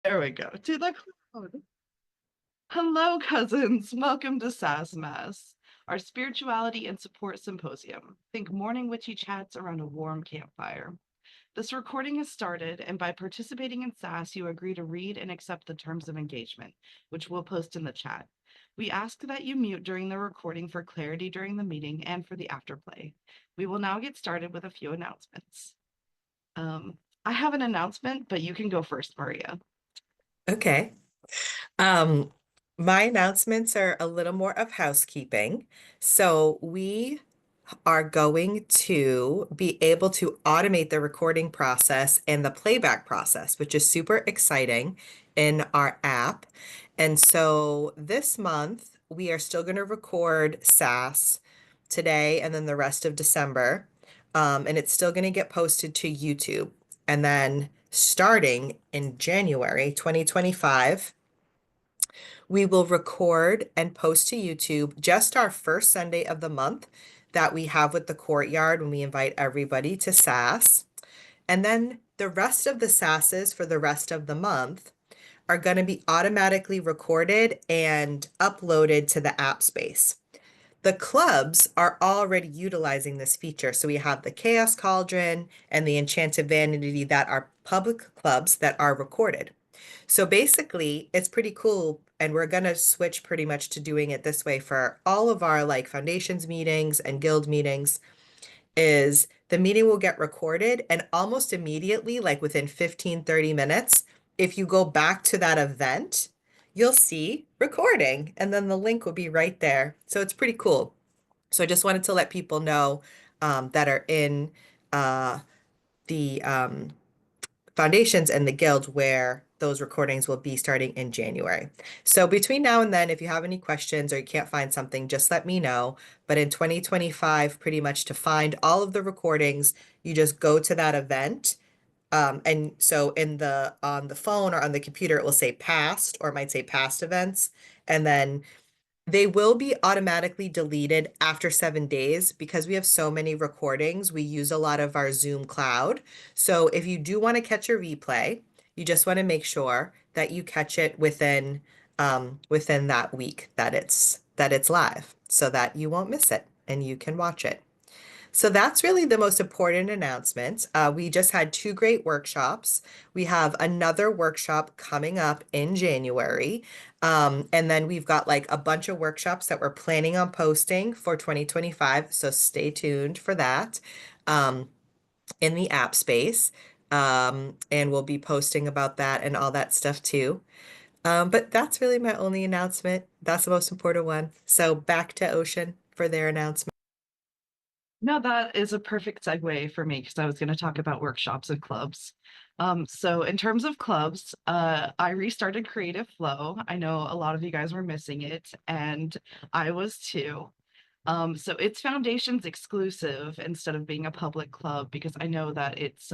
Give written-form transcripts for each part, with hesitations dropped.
There we go. To the cloud. Hello, cousins. Welcome to SASS Mass, our spirituality and support symposium. Think morning witchy chats around a warm campfire. This recording has started, and by participating in SASS, you agree to read and accept the terms of engagement, which we'll post in the chat. We ask that you mute during the recording for clarity during the meeting and for the afterplay. We will now get started with a few announcements. I have an announcement, but you can go first, Maria. Okay. Um, my announcements are a little more of housekeeping. So we are going to be able to automate the recording process and the playback process, which is super exciting in our app. And so this month, we are still going to record SASS today and then the rest of December. And it's still going to get posted to YouTube. And then starting in January 2025, we will record and post to YouTube just our first Sunday of the month that we have with the courtyard when we invite everybody to SASS. And then the rest of the SASSes for the rest of the month are going to be automatically recorded and uploaded to the app space. The clubs are already utilizing this feature. So we have the Chaos Cauldron and the Enchanted Vanity that are public clubs that are recorded. So basically, it's pretty cool. And we're going to switch pretty much to doing it this way for all of our like foundations meetings and guild meetings is the meeting will get recorded and almost immediately, like within 15, 30 minutes, if you go back to that event, you'll see recording and then the link will be right there. So it's pretty cool. So I just wanted to let people know that are in the foundations and the guild where those recordings will be starting in January. So between now and then, if you have any questions or you can't find something, just let me know. But in 2025, pretty much to find all of the recordings, you just go to that event. And so on the phone or on the computer, it will say past or it might say past events. And then they will be automatically deleted after 7 days because we have so many recordings. We use a lot of our Zoom cloud. So if you do want to catch a replay, you just want to make sure that you catch it within that week that it's live so that you won't miss it and you can watch it. So that's really the most important announcement. We just had two great workshops. We have another workshop coming up in January. And then we've got like a bunch of workshops that we're planning on posting for 2025. So stay tuned for that in the app space. And we'll be posting about that and all that stuff too. But that's really my only announcement. That's the most important one. So back to Ocean for their announcement. No, that is a perfect segue for me because I was going to talk about workshops and clubs. So in terms of clubs, I restarted Creative Flow. I know a lot of you guys were missing it, and I was too. So it's Foundations exclusive instead of being a public club because I know that it's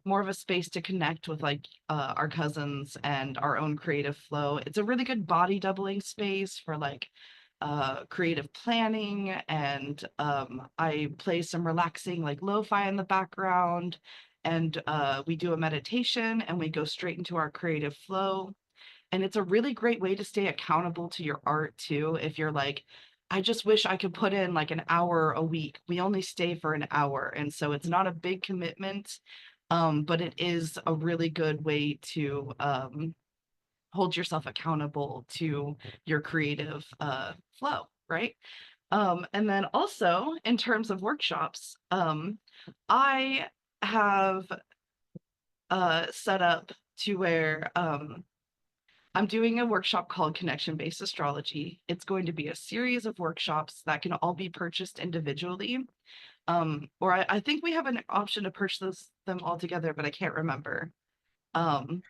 more of a space to connect with like our cousins and our own creative flow. It's a really good body doubling space for like creative planning, and I play some relaxing like lo-fi in the background, and we do a meditation and we go straight into our creative flow. And it's a really great way to stay accountable to your art too. If you're like, I just wish I could put in like an hour a week. We only stay for an hour. And so it's not a big commitment, but it is a really good way to hold yourself accountable to your creative flow, right? And then also in terms of workshops, I have set up to where I'm doing a workshop called Connection-Based Astrology. It's going to be a series of workshops that can all be purchased individually. Or I think we have an option to purchase them all together, but I can't remember. Um,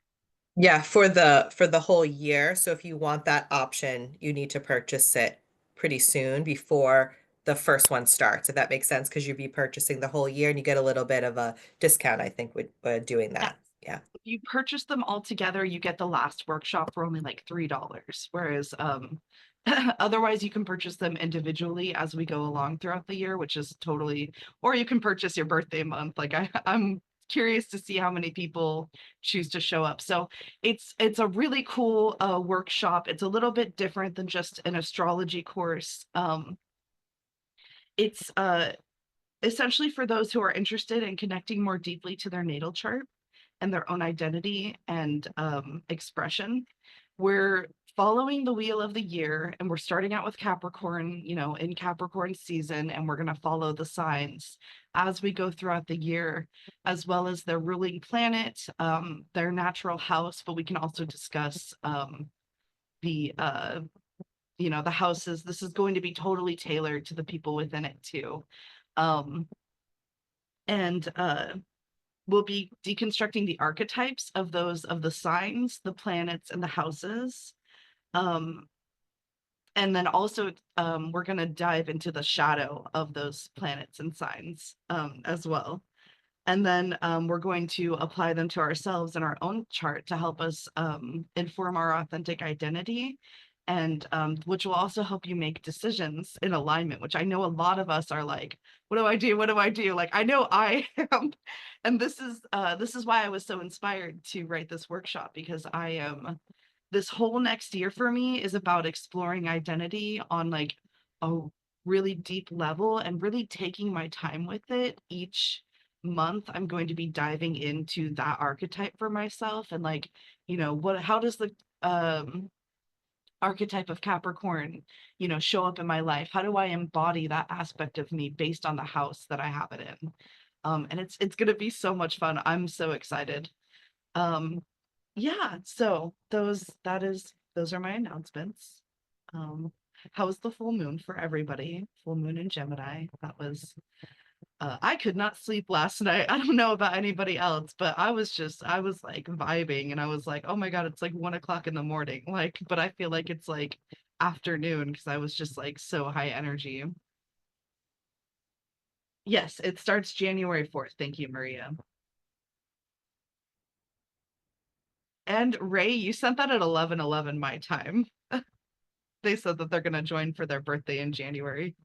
Yeah, for the whole year. So if you want that option, you need to purchase it pretty soon before the first one starts, if that makes sense, because you'd be purchasing the whole year and you get a little bit of a discount, I think, with doing yeah, that. Yeah. if you purchase them all together, you get the last workshop for only like $3. Whereas otherwise you can purchase them individually as we go along throughout the year, which is totally, or you can purchase your birthday month. Like I'm curious to see how many people choose to show up. So it's a really cool workshop. It's a little bit different than just an astrology course. It's essentially for those who are interested in connecting more deeply to their natal chart and their own identity and expression. We're following the wheel of the year, and we're starting out with Capricorn, in Capricorn season, and we're going to follow the signs as we go throughout the year, as well as their ruling planet, their natural house. But we can also discuss the the houses. This is going to be totally tailored to the people within it too. Um, and we'll be deconstructing the archetypes of the signs, the planets, and the houses. Um, and then also we're going to dive into the shadow of those planets and signs as well. And then we're going to apply them to ourselves in our own chart to help us inform our authentic identity, and which will also help you make decisions in alignment, which I know a lot of us are like, what do I do? What do I do? Like, I know I am. And this is why I was so inspired to write this workshop, because I am this whole next year for me is about exploring identity on like a really deep level and really taking my time with it. Each month I'm going to be diving into that archetype for myself, and like, how does the archetype of Capricorn, show up in my life? How do I embody that aspect of me based on the house that I have it in? And it's gonna be so much fun. I'm so excited. Um, yeah, so those are my announcements. Um, how was the full moon for everybody? Full moon in Gemini. That was I could not sleep last night. I don't know about anybody else, but I was like vibing, and I was like, oh my God, it's like 1 o'clock in the morning. Like, but I feel like it's like afternoon because I was just like so high energy. Yes, it starts January 4th. Thank you, Maria. And Ray, you sent that at 11:11 my time. They said that they're gonna join for their birthday in January.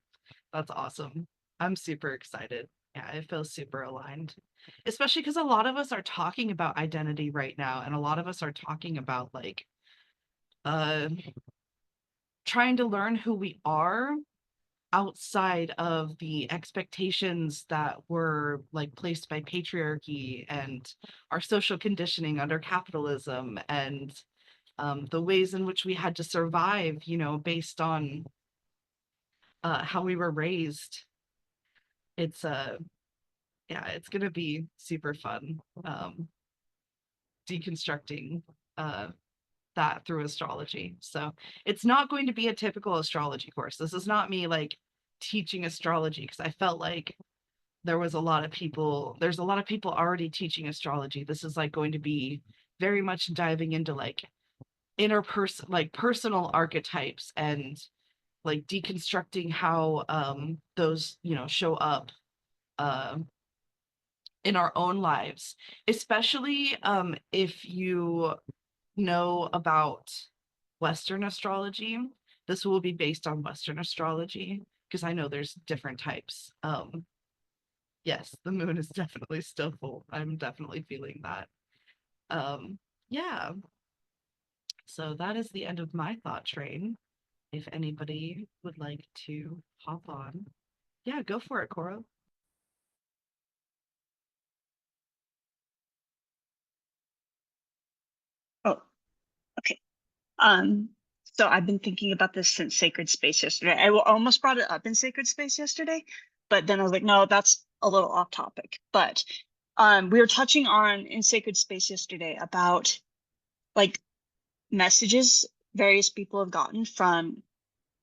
That's awesome. I'm super excited. Yeah, it feels super aligned. Especially because a lot of us are talking about identity right now, and a lot of us are talking about like uh trying to learn who we are outside of the expectations that were like placed by patriarchy and our social conditioning under capitalism, and the ways in which we had to survive, based on how we were raised. It's yeah, it's gonna be super fun deconstructing uh, that through astrology. So it's not going to be a typical astrology course. This is not me like teaching astrology, because I felt like there's a lot of people already teaching astrology. This is like going to be very much diving into like interperson like personal archetypes, and like deconstructing how those show up uh, in our own lives, especially if you know about Western astrology. This will be based on Western astrology, because I know there's different types. Yes, the moon is definitely still full. I'm definitely feeling that. Um, yeah, so that is the end of my thought train. If anybody would like to hop on, yeah, go for it, Cora. Oh, okay. Um, so I've been thinking about this since Sacred Space yesterday. I almost brought it up in Sacred Space yesterday, but then I was like, no, that's a little off topic. But we were touching on in Sacred Space yesterday about like messages various people have gotten from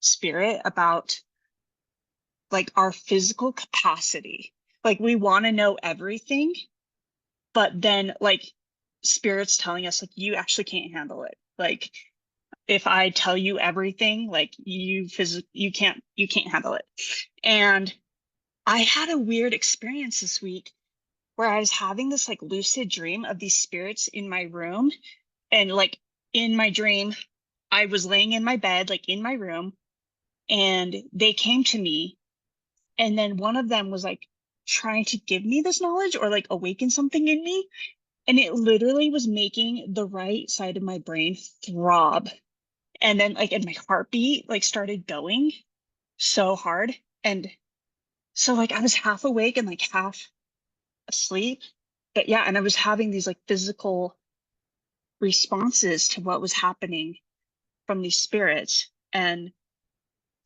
spirit about like our physical capacity. Like we want to know everything, but then like spirit's telling us like you actually can't handle it. Like if I tell you everything, like you can't handle it. And I had a weird experience this week where I was having this like lucid dream of these spirits in my room. And like in my dream, I was laying in my bed, like in my room, and they came to me. And then one of them was like trying to give me this knowledge or like awaken something in me. And it literally was making the right side of my brain throb. And then like, and my heartbeat like started going so hard. And so like I was half awake and like half asleep. But yeah, and I was having these like physical responses to what was happening from these spirits. And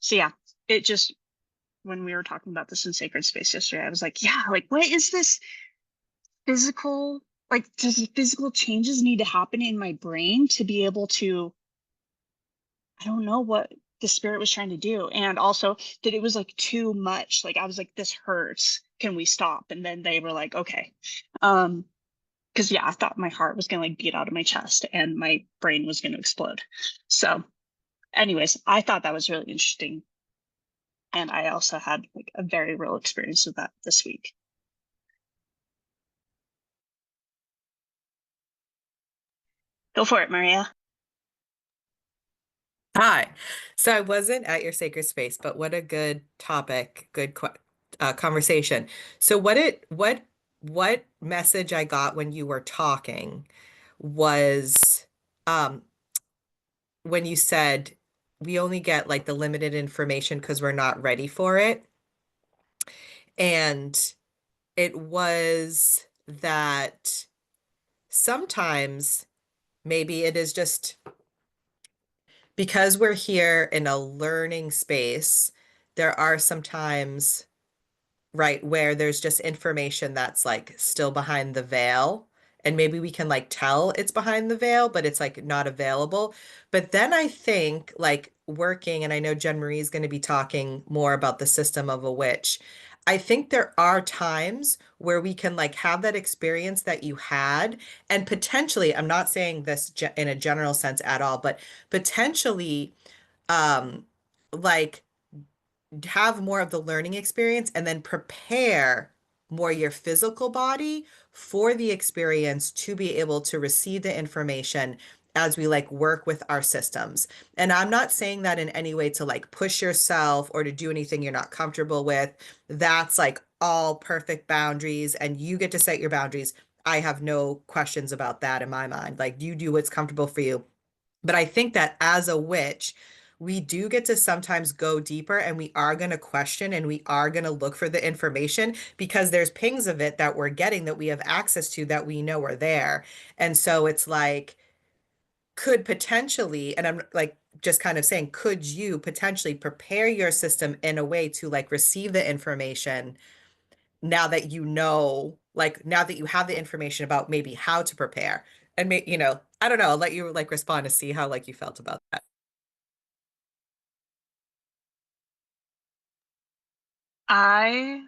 so yeah, it just, when we were talking about this in sacred space yesterday, I was like, yeah, like what is this physical, like does the physical changes need to happen in my brain to be able to, I don't know what the spirit was trying to do. And also that it was like too much. Like I was like, this hurts. Can we stop? And then they were like, okay. Because yeah, I thought my heart was gonna like beat out of my chest and my brain was gonna explode. So anyways, I thought that was really interesting. And I also had like a very real experience with that this week. Go for it, Maria. Hi. So I wasn't at your sacred space, but what a good topic, good conversation. So what message I got when you were talking was um when you said we only get like the limited information because we're not ready for it. And it was that sometimes maybe it is just because we're here in a learning space, there are some times, right, where there's just information that's like still behind the veil. And maybe we can like tell it's behind the veil, but it's like not available. But then I think like working, and I know Jen Marie is going to be talking more about the system of a witch. I think there are times where we can like have that experience that you had, and potentially, I'm not saying this in a general sense at all, but potentially, um, like have more of the learning experience and then prepare more your physical body for the experience to be able to receive the information as we like work with our systems. And I'm not saying that in any way to like push yourself or to do anything you're not comfortable with. That's like all perfect boundaries and you get to set your boundaries. I have no questions about that in my mind. Like you do what's comfortable for you. But I think that as a witch, we do get to sometimes go deeper and we are going to question and we are going to look for the information because there's pings of it that we're getting that we have access to that we know are there. And so it's like, could potentially, and I'm like just kind of saying, could you potentially prepare your system in a way to like receive the information now that you know, like now that you have the information about maybe how to prepare? And I don't know, I'll let you like respond to see how like you felt about that. I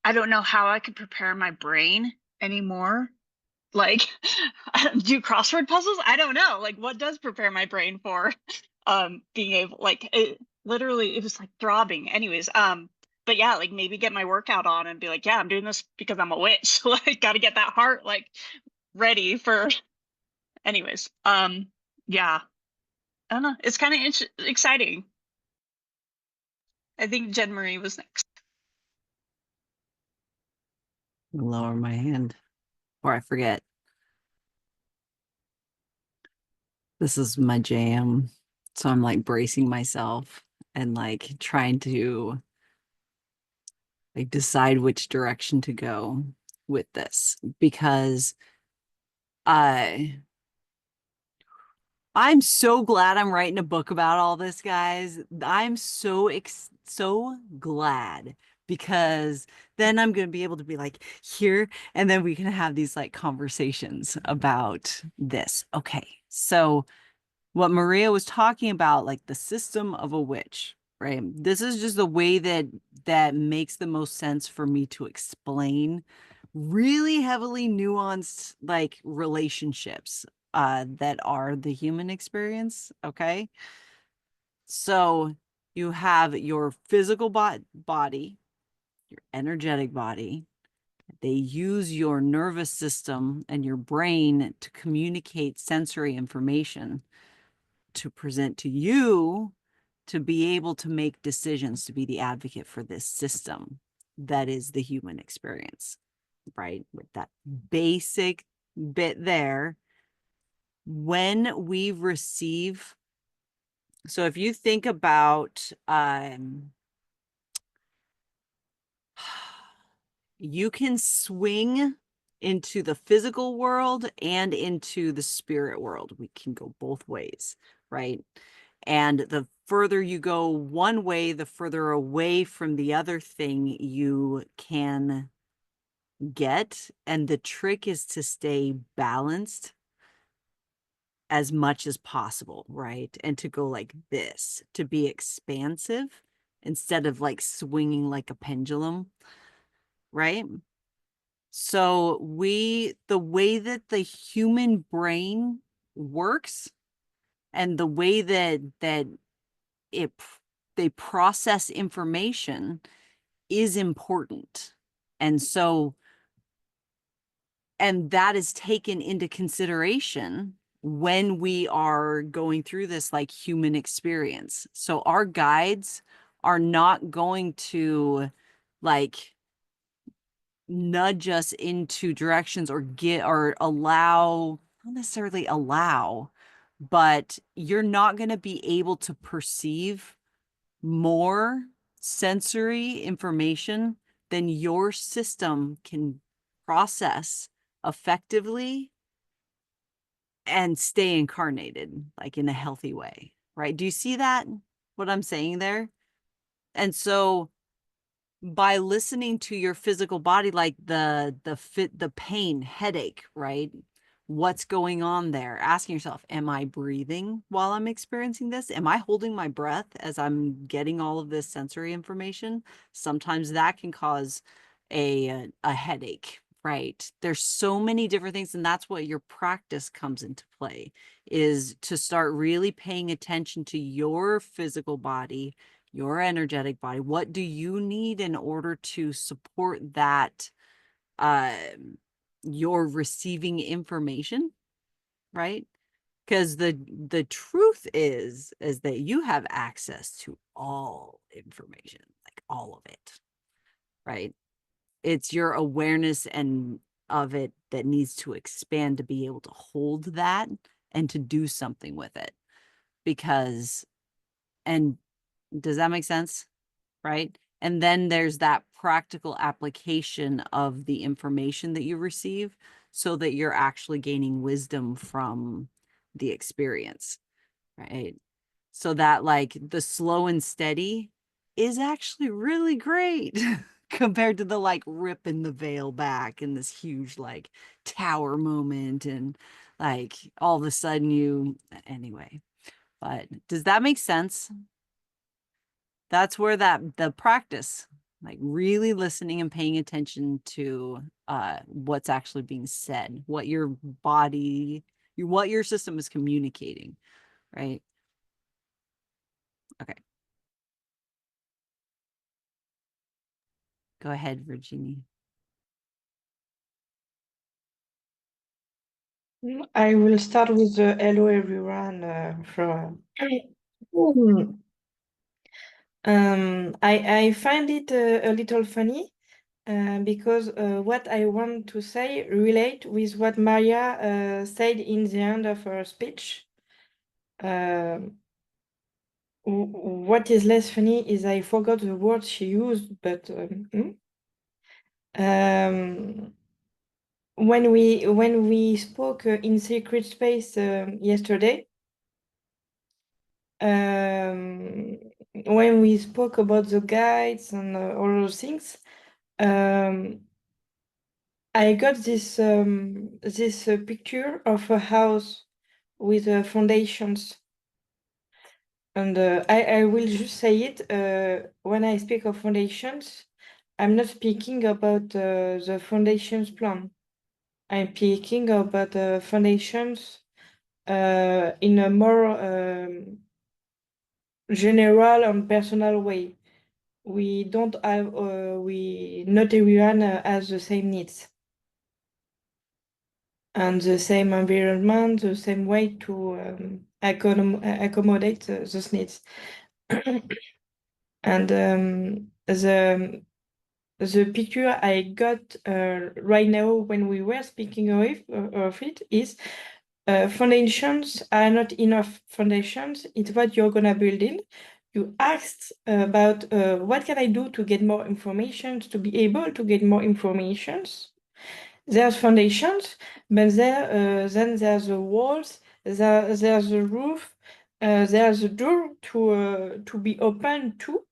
I don't know how I could prepare my brain anymore. Like do crossword puzzles? I don't know. Like what does prepare my brain for being able like it literally it was like throbbing. Anyways, but yeah, like maybe get my workout on and be like, yeah, I'm doing this because I'm a witch. Like gotta get that heart like ready for anyways. Yeah. I don't know. It's kind of exciting. I think Jen Marie was next. Lower my hand or I forget. This is my jam. So I'm like bracing myself and like trying to like decide which direction to go with this because I I'm so glad I'm writing a book about all this, guys. I'm so glad because then I'm going to be able to be like here and then we can have these like conversations about this. Okay. So what Maria was talking about, like the system of a witch, right? This is just the way that makes the most sense for me to explain really heavily nuanced like relationships that are the human experience. Okay. So you have your physical body, your energetic body. They use your nervous system and your brain to communicate sensory information to present to you to be able to make decisions, to be the advocate for this system. that is the human experience, right? With that basic bit there. When we receive, so if you think about, you can swing into the physical world and into the spirit world. We can go both ways, right? And the further you go one way, the further away from the other thing you can get. And the trick is to stay balanced as much as possible, right? And to go like this, to be expansive instead of like swinging like a pendulum, right? So the way that the human brain works and the way that it they process information is important. And so, and that is taken into consideration when we are going through this like human experience. So our guides are not going to like nudge us into directions or get or allow, not necessarily allow, but you're not going to be able to perceive more sensory information than your system can process effectively and stay incarnated, like in a healthy way, right? Do you see that, what I'm saying there? And so by listening to your physical body, like the pain, headache, right? What's going on there? Asking yourself, am I breathing while I'm experiencing this? Am I holding my breath as I'm getting all of this sensory information? Sometimes that can cause a headache, right? There's so many different things, and that's what your practice comes into play, is to start really paying attention to your physical body, your energetic body. What do you need in order to support that you're receiving information, right? Because the truth is that you have access to all information, like all of it, right? It's your awareness and of it that needs to expand to be able to hold that and to do something with it. Because, and does that make sense? Right? And then there's that practical application of the information that you receive so that you're actually gaining wisdom from the experience, right? So that like the slow and steady is actually really great compared to the like ripping the veil back in this huge like tower moment and like all of a sudden you, anyway. But does that make sense? That's where the practice, like really listening and paying attention to what's actually being said, what your body, what your system is communicating, right? Okay. Go ahead, Virginie. I will start with the hello everyone from I find it a little funny because what I want to say relate with what Maria said in the end of her speech. What is less funny is I forgot the word she used, but when we spoke in Secret Space yesterday, when we spoke about the guides and all those things, I got this picture of a house with foundations, and I will just say it. When I speak of foundations, I'm not speaking about the foundations plan. I'm speaking about foundations in a more general and personal way. We don't have, not everyone has the same needs and the same environment, the same way to accommodate those needs. And the picture I got right now when we were speaking of it is foundations are not enough foundations. It's what you're gonna build in. You asked about what can I do to get more information, to be able to get more informations. There's foundations, but then there's the walls, there's the roof, there's a door to be open to,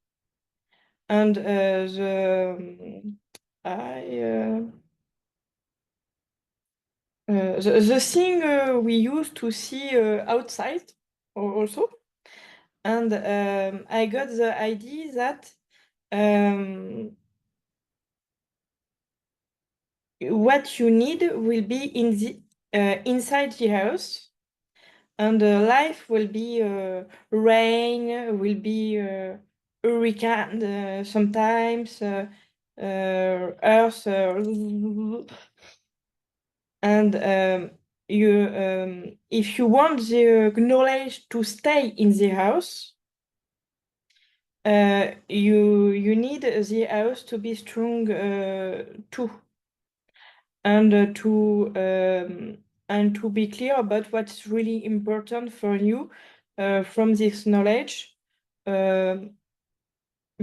and the thing we use to see outside also, and I got the idea that what you need will be in the inside the house, and life will be rain, will be hurricane sometimes, earth, and if you want the knowledge to stay in the house, you need the house to be strong too, and to be clear about what's really important for you from this knowledge,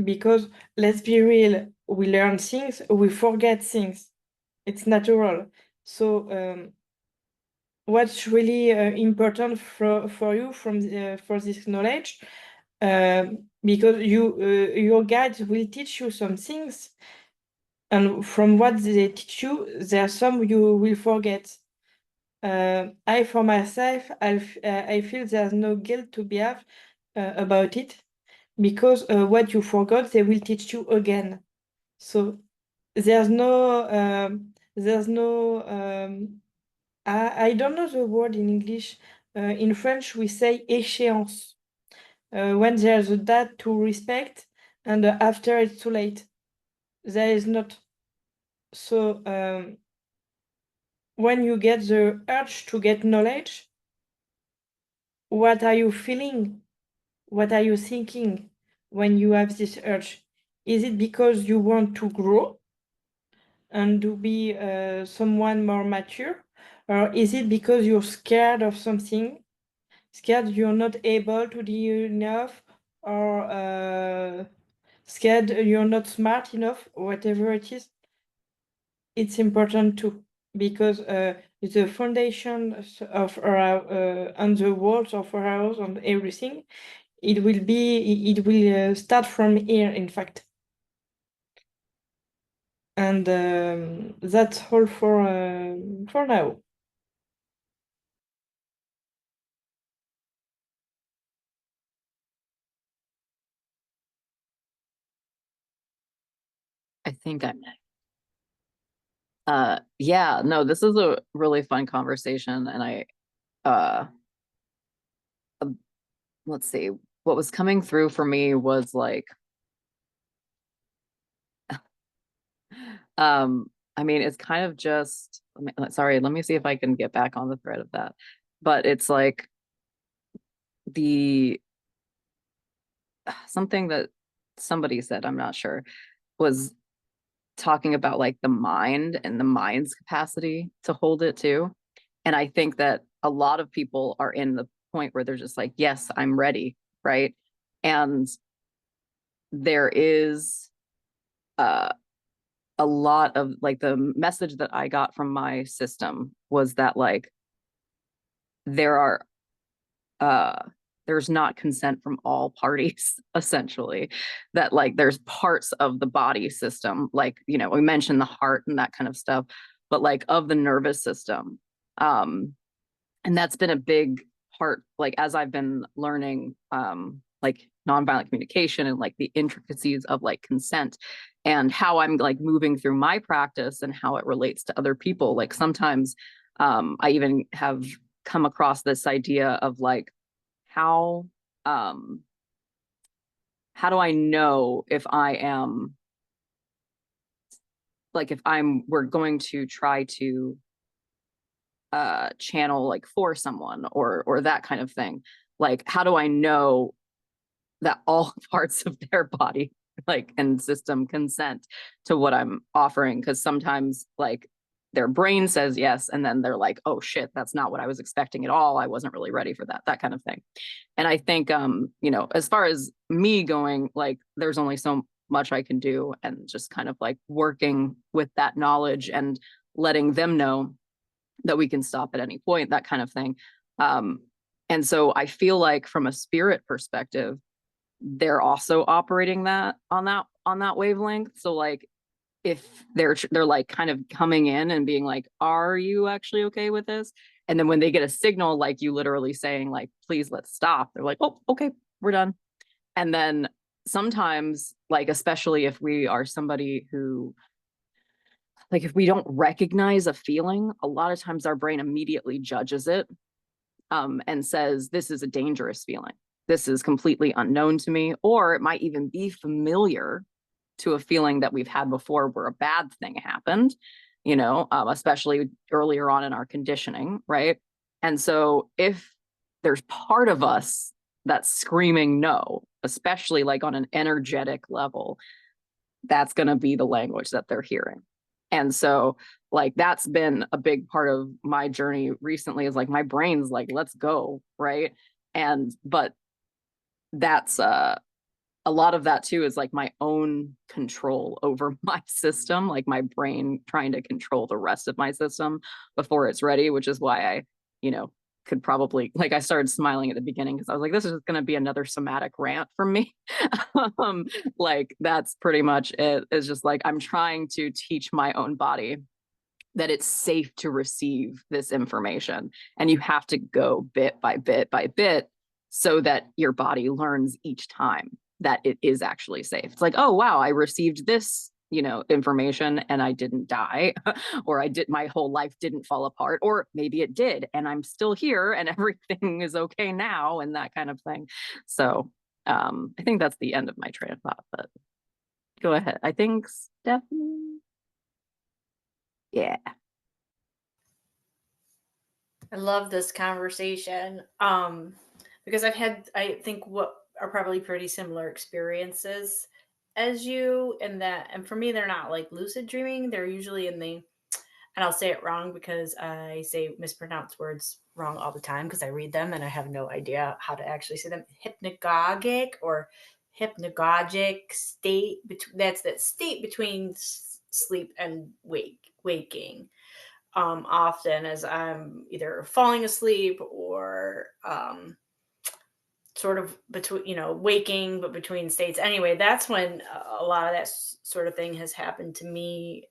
because let's be real, we learn things, we forget things, it's natural. So what's really important for you from for this knowledge, because your guides will teach you some things, and from what they teach you, there are some you will forget. I, for myself, I feel there's no guilt to be have about it, because what you forgot, they will teach you again. So there's no, I don't know the word in English. In French, we say échéance. When there's a date to respect, and after it's too late. There is not. So when you get the urge to get knowledge, what are you feeling? What are you thinking when you have this urge? Is it because you want to grow and to be someone more mature? Or is it because you're scared of something? Scared you're not able to do enough, or scared you're not smart enough, whatever it is? It's important too, because the foundation of our on the walls of our house, on everything, it will start from here, in fact. And that's all for now. I think I'm next. Yeah, no, this is a really fun conversation, and I let's see, what was coming through for me was like I mean, it's kind of just, sorry, let me see if I can get back on the thread of that. But it's like the something that somebody said, I'm not sure, was talking about like the mind and the mind's capacity to hold it too. And I think that a lot of people are in the point where they're just like, yes, I'm ready, right? And there is a lot of like the message that I got from my system was that like there are there's not consent from all parties essentially, that like there's parts of the body system, like, you know, we mentioned the heart and that kind of stuff, but like of the nervous system, and that's been a big part, like as I've been learning like nonviolent communication and like the intricacies of like consent and how I'm like moving through my practice and how it relates to other people. Like sometimes I even have come across this idea of like how do I know if I am like, if we're going to try to channel like for someone or that kind of thing, like how do I know that all parts of their body like, and system consent to what I'm offering. Cause sometimes like their brain says yes, and then they're like, oh shit, that's not what I was expecting at all. I wasn't really ready for that kind of thing. And I think, you know, as far as me going, like, there's only so much I can do, and just kind of like working with that knowledge and letting them know that we can stop at any point, that kind of thing. And so I feel like from a spirit perspective, they're also operating that on that wavelength. So like, if they're like kind of coming in and being like, are you actually okay with this? And then when they get a signal, like you literally saying like, please, let's stop, they're like, oh, okay, we're done. And then sometimes, like, especially if we are somebody who, like, if we don't recognize a feeling, a lot of times our brain immediately judges it, and says, this is a dangerous feeling. This is completely unknown to me, or it might even be familiar to a feeling that we've had before where a bad thing happened, you know, especially earlier on in our conditioning, right? And so if there's part of us that's screaming no, especially like on an energetic level, that's going to be the language that they're hearing. And so like that's been a big part of my journey recently, is like my brain's like, let's go, right? And but that's a lot of that too is like my own control over my system, like my brain trying to control the rest of my system before it's ready, which is why I, you know, could probably, like, I started smiling at the beginning because I was like, this is going to be another somatic rant from me. Like that's pretty much it. It's just like I'm trying to teach my own body that it's safe to receive this information, and you have to go bit by bit by bit so that your body learns each time that it is actually safe. It's like, oh wow, I received this, you know, information and I didn't die, or my whole life didn't fall apart, or maybe it did and I'm still here and everything is okay now, and that kind of thing. So I think that's the end of my train of thought, but go ahead. I think Stephanie. Yeah. I love this conversation because I've had, I think, what are probably pretty similar experiences as you, in that, and for me, they're not like lucid dreaming. They're usually in the, and I'll say it wrong because I say mispronounced words wrong all the time because I read them and I have no idea how to actually say them. Hypnagogic or hypnagogic state. That's that state between sleep and waking. Often as I'm either falling asleep or sort of between, waking, but between states. Anyway, that's when a lot of that sort of thing has happened to me,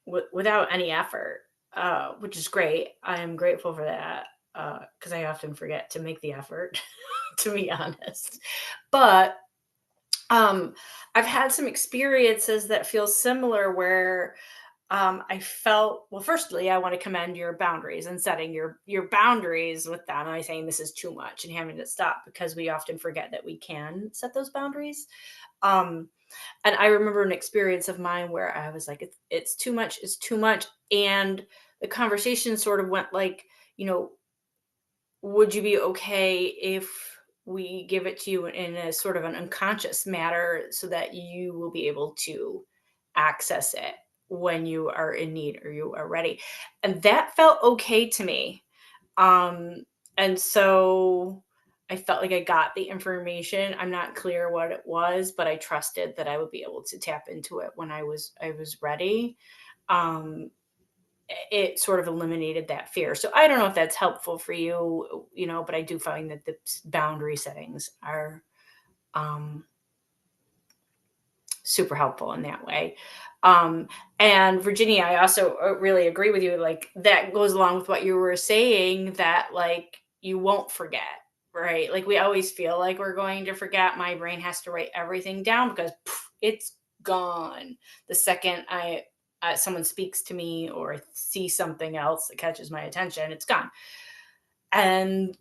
without any effort, which is great. I am grateful for that because I often forget to make the effort, to be honest. But I've had some experiences that feel similar where I felt, well, firstly, I want to commend your boundaries and setting your boundaries with them. And I saying this is too much and having to stop, because we often forget that we can set those boundaries. Um, and I remember an experience of mine where I was like, it's too much, it's too much. And the conversation sort of went like, you know, would you be okay if we give it to you in a sort of an unconscious matter so that you will be able to access it when you are in need or you are ready? And that felt okay to me. Um, and so I felt like I got the information. I'm not clear what it was, but I trusted that I would be able to tap into it when I was ready. Um, it sort of eliminated that fear. So I don't know if that's helpful for you, but I do find that the boundary settings are um, super helpful in that way. Um, and Virginia, I also really agree with you. Like that goes along with what you were saying, that like you won't forget, right? Like we always feel like we're going to forget. My brain has to write everything down because it's gone the second someone speaks to me or see something else that catches my attention. It's gone. And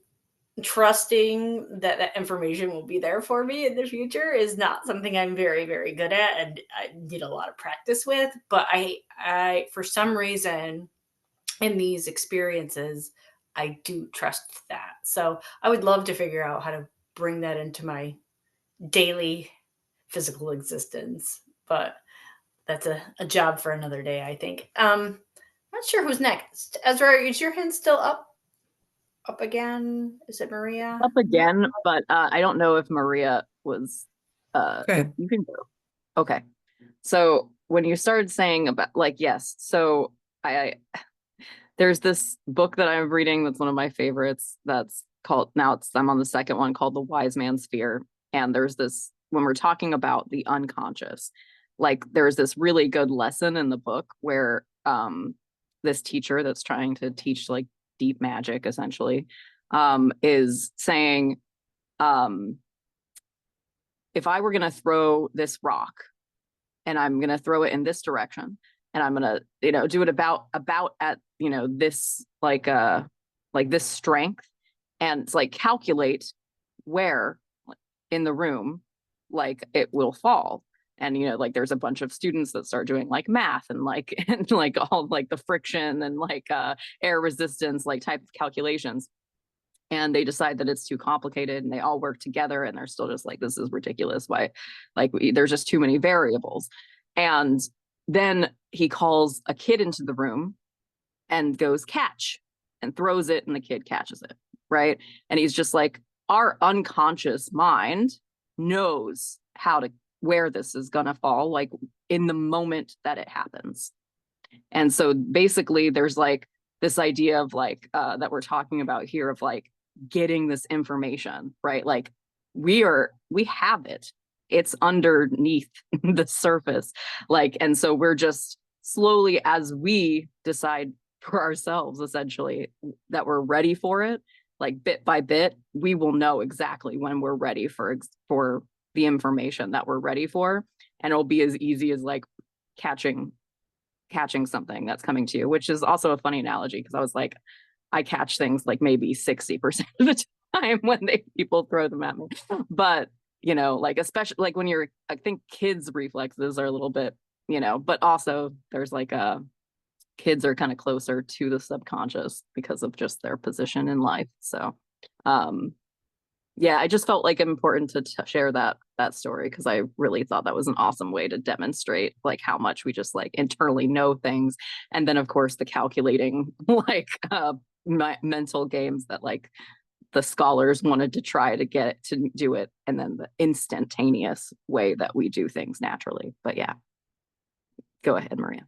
trusting that that information will be there for me in the future is not something I'm very, very good at, and I need a lot of practice with. But I for some reason, in these experiences, I do trust that. So I would love to figure out how to bring that into my daily physical existence. But that's a job for another day, I think. Not sure who's next. Ezra, is your hand still up? Up again? Is it Maria? Up again, but I don't know if Maria was Okay. you can go. Okay. So when you started saying about like yes, so I there's this book that I'm reading that's one of my favorites that's called I'm on the second one called The Wise Man's Fear. And there's this when we're talking about the unconscious, like there's this really good lesson in the book where this teacher that's trying to teach like deep magic essentially is saying if I were going to throw this rock and I'm going to throw it in this direction and I'm going to do it about at this like this strength and it's like calculate where in the room like it will fall. And like there's a bunch of students that start doing like math and like and like all like the friction and like air resistance like type of calculations, and they decide that it's too complicated and they all work together and they're still just like, this is ridiculous. Why? Like there's just too many variables. And then he calls a kid into the room and goes catch and throws it and the kid catches it. Right. And he's just like, our unconscious mind knows where this is going to fall, like in the moment that it happens. And so basically there's like this idea of like that we're talking about here of like getting this information, right? Like we have it. It's underneath the surface. Like, and so we're just slowly as we decide for ourselves, essentially, that we're ready for it, like bit by bit, we will know exactly when we're ready for the information that we're ready for. And it'll be as easy as like catching something that's coming to you, which is also a funny analogy because I was like, I catch things like maybe 60% of the time when people throw them at me. But, like especially like when I think kids' reflexes are a little bit, but also there's like kids are kind of closer to the subconscious because of just their position in life. So yeah, I just felt like important to share that story because I really thought that was an awesome way to demonstrate like how much we just like internally know things. And then of course the calculating like mental games that like the scholars wanted to try to get to do it, and then the instantaneous way that we do things naturally. But yeah, go ahead, Maria.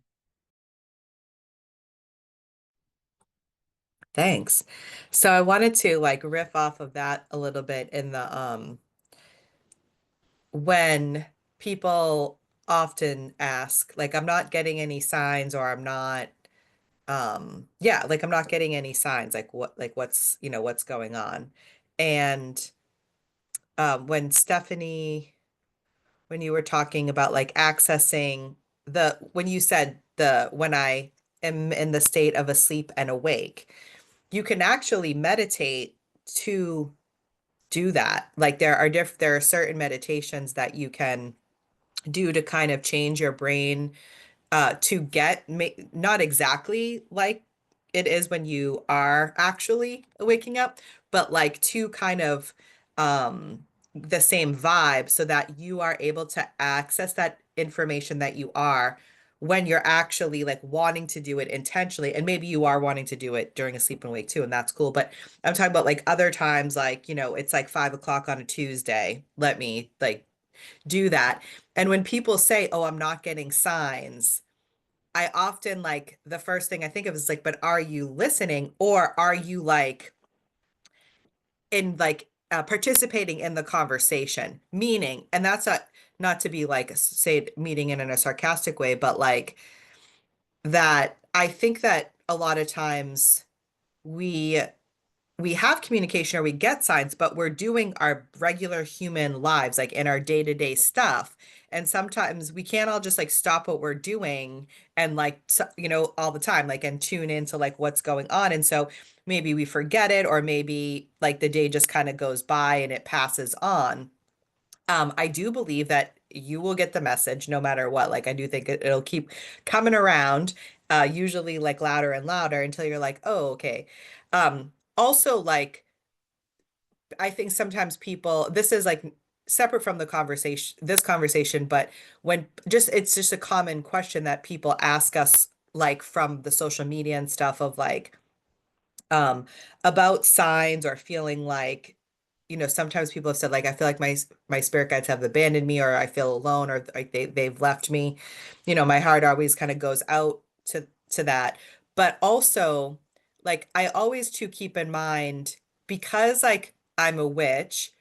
Thanks. So I wanted to like riff off of that a little bit in the when people often ask like I'm not getting any signs or I'm not yeah, like I'm not getting any signs like what's what's going on. And when Stephanie, when you were talking about like accessing when you said when I am in the state of asleep and awake, you can actually meditate to do that. Like there are certain meditations that you can do to kind of change your brain to get not exactly like it is when you are actually waking up, but like to kind of the same vibe so that you are able to access that information that you are when you're actually like wanting to do it intentionally. And maybe you are wanting to do it during a sleep and wake too, and that's cool. But I'm talking about like other times, like, it's like 5 o'clock on a Tuesday. Let me like do that. And when people say, oh, I'm not getting signs, I often like the first thing I think of is like, but are you listening or are you like in like participating in the conversation? Meaning, and that's not to be like say meaning in a sarcastic way, but like that I think that a lot of times we have communication or we get signs, but we're doing our regular human lives, like in our day-to-day stuff. And sometimes we can't all just like stop what we're doing and like, all the time, like, and tune into like what's going on. And so maybe we forget it, or maybe like the day just kind of goes by and it passes on. I do believe that you will get the message no matter what. Like, I do think it'll keep coming around, usually like louder and louder until you're like, oh, okay. Also, like, I think sometimes people, this is like separate from the conversation, this conversation, but when just it's just a common question that people ask us, like from the social media and stuff, of like um about signs, or feeling like, sometimes people have said like, I feel like my spirit guides have abandoned me, or I feel alone, or like they've left me. My heart always kind of goes out to that. But also, like, I always to keep in mind, because like I'm a witch,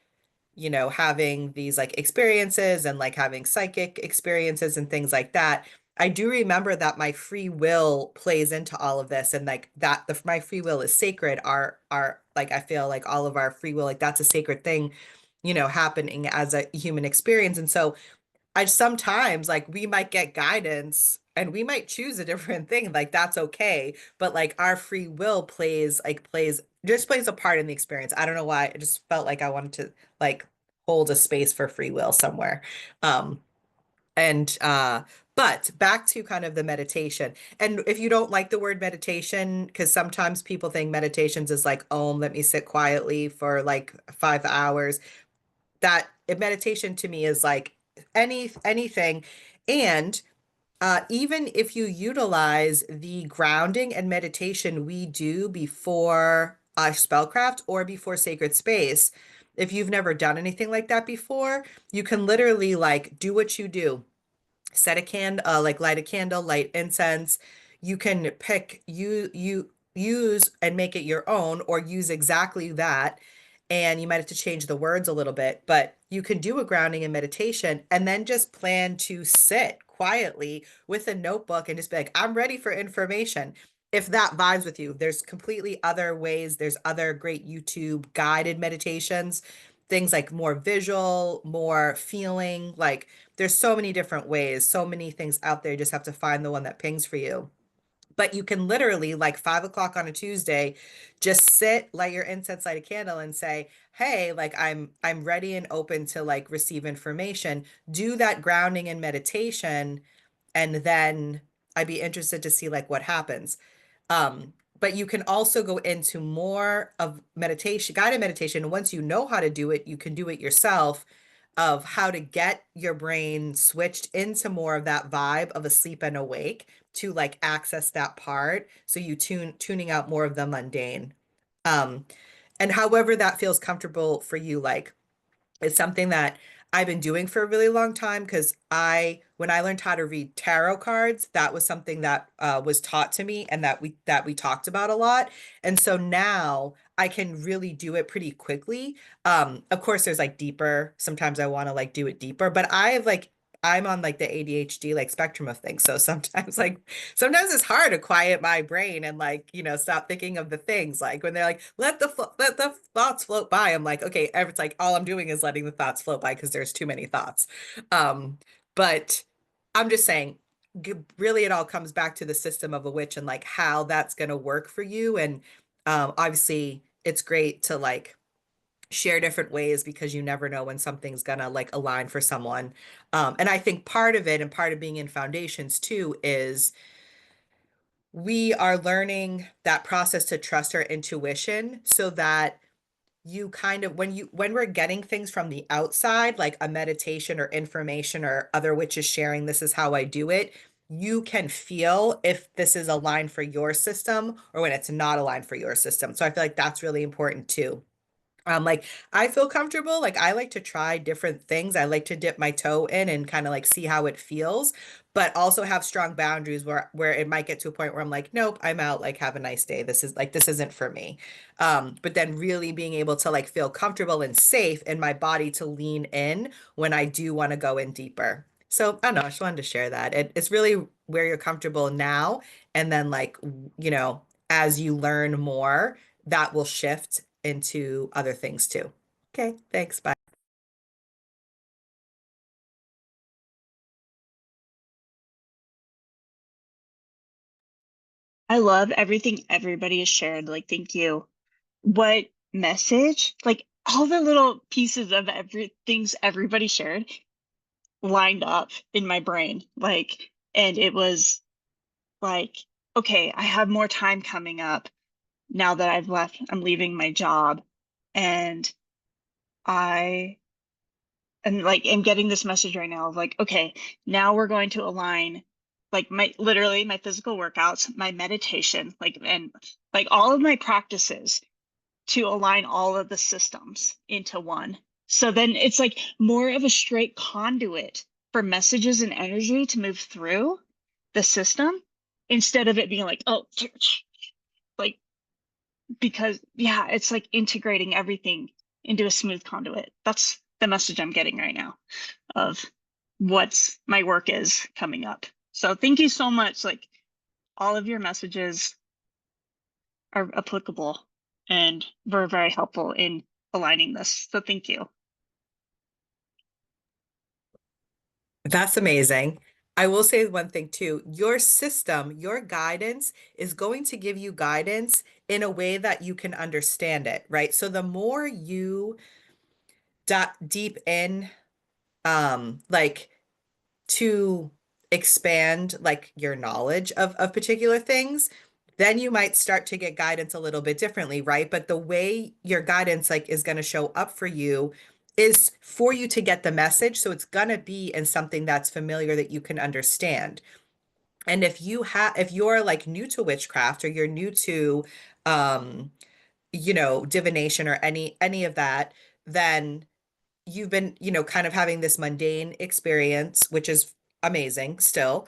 having these like experiences, and like having psychic experiences and things like that. I do remember that my free will plays into all of this, and like that my free will is sacred. Our like, I feel like all of our free will, like that's a sacred thing, happening as a human experience. And so I sometimes, like, we might get guidance and we might choose a different thing, like that's okay, but like our free will plays a part in the experience. I don't know why, I just felt like I wanted to like hold a space for free will somewhere. um and but back to kind of the meditation, and if you don't like the word meditation, because sometimes people think meditations is like, oh, let me sit quietly for like 5 hours. That meditation to me is like anything. And even if you utilize the grounding and meditation we do before spellcraft or before sacred space, if you've never done anything like that before, you can literally like do what you do. Set a like light a candle, light incense. You can pick, you use and make it your own, or use exactly that. And you might have to change the words a little bit, but you can do a grounding and meditation, and then just plan to sit quietly with a notebook and just be like, I'm ready for information. If that vibes with you, there's completely other ways. There's other great YouTube guided meditations, things like more visual, more feeling. Like, there's so many different ways, so many things out there. You just have to find the one that pings for you. But you can literally, like 5 o'clock on a Tuesday, just sit, light your incense, light a candle, and say, hey, like I'm ready and open to like receive information. Do that grounding and meditation, and then I'd be interested to see like what happens. But you can also go into more of meditation, guided meditation. And once you know how to do it, you can do it yourself, of how to get your brain switched into more of that vibe of asleep and awake, to like access that part. So you tuning out more of the mundane. Um, and however that feels comfortable for you, like, it's something that I've been doing for a really long time, because when I learned how to read tarot cards, that was something that was taught to me, and that we talked about a lot. And so now I can really do it pretty quickly. Of course, there's like deeper. Sometimes I want to like do it deeper, but I'm on like the ADHD like spectrum of things. So sometimes it's hard to quiet my brain and like, stop thinking of the things. Like when they're like, let the thoughts float by. I'm like, okay, it's like all I'm doing is letting the thoughts float by, because there's too many thoughts. But I'm just saying, really, it all comes back to the system of a witch, and like how that's going to work for you. And obviously it's great to like share different ways, because you never know when something's gonna like align for someone. And I think part of it, and part of being in foundations too, is we are learning that process to trust our intuition, so that you kind of, when we're getting things from the outside, like a meditation or information or other witches sharing, this is how I do it, you can feel if this is aligned for your system or when it's not aligned for your system. So I feel like that's really important too. Like, I feel comfortable. Like, I like to try different things. I like to dip my toe in and kind of like see how it feels, but also have strong boundaries where it might get to a point where I'm like, nope, I'm out. Like, have a nice day. This isn't for me. But then really being able to like feel comfortable and safe in my body to lean in when I do want to go in deeper. So I don't know. I just wanted to share that. It's really where you're comfortable now, and then like, as you learn more, that will shift into other things too. Okay, thanks. Bye. I love everything everybody has shared. Like, thank you. What message, like all the little pieces of things everybody shared lined up in my brain. Like, and it was like, okay, I have more time coming up now that I'm leaving my job. And I and like am getting this message right now of like, okay, now we're going to align like literally my physical workouts, my meditation, like, and like all of my practices to align all of the systems into one. So then it's like more of a straight conduit for messages and energy to move through the system instead of it being like, oh, like, because yeah, it's like integrating everything into a smooth conduit. That's the message I'm getting right now of what my work is coming up. So thank you so much. Like all of your messages are applicable and were very helpful in aligning this. So thank you. That's amazing. I will say one thing too. Your system, your guidance is going to give you guidance in a way that you can understand it, right? So the more you deep in, like to expand like your knowledge of particular things, then you might start to get guidance a little bit differently, right? But the way your guidance like is going to show up for you is for you to get the message. So it's going to be in something that's familiar that you can understand. And if you're like new to witchcraft or you're new to divination or any of that, then you've been, kind of having this mundane experience, which is amazing still.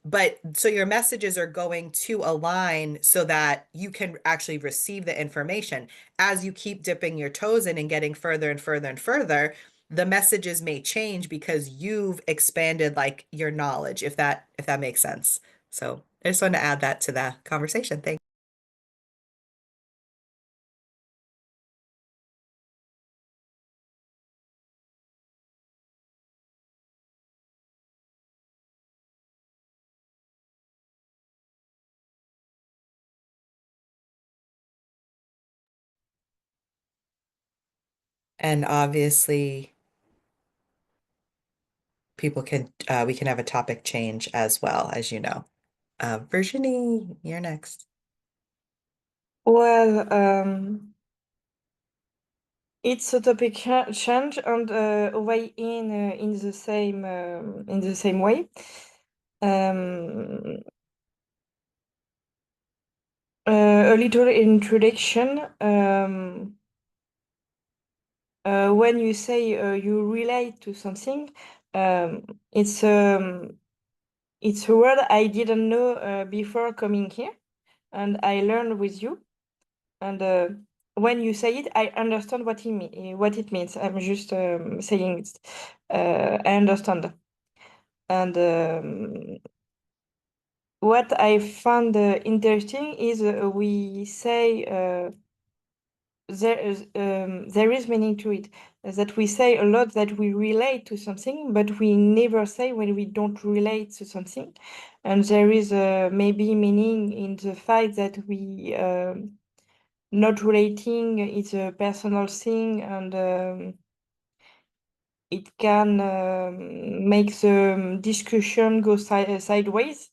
But so your messages are going to align so that you can actually receive the information. As you keep dipping your toes in and getting further and further and further, the messages may change because you've expanded like your knowledge, if that makes sense. So I just wanted to add that to the conversation. Thank And obviously, we can have a topic change as well, as you know. Virginie, you're next. Well, it's a topic change and way in the same way. A little introduction. When you say you relate to something, it's a word I didn't know before coming here, and I learned with you. And when you say it, I understand what it means. I'm just saying it. I understand. And what I found interesting is we say there is meaning to it. That we say a lot that we relate to something, but we never say when we don't relate to something. And there is maybe meaning in the fact that we not relating is a personal thing, and it can make the discussion go sideways.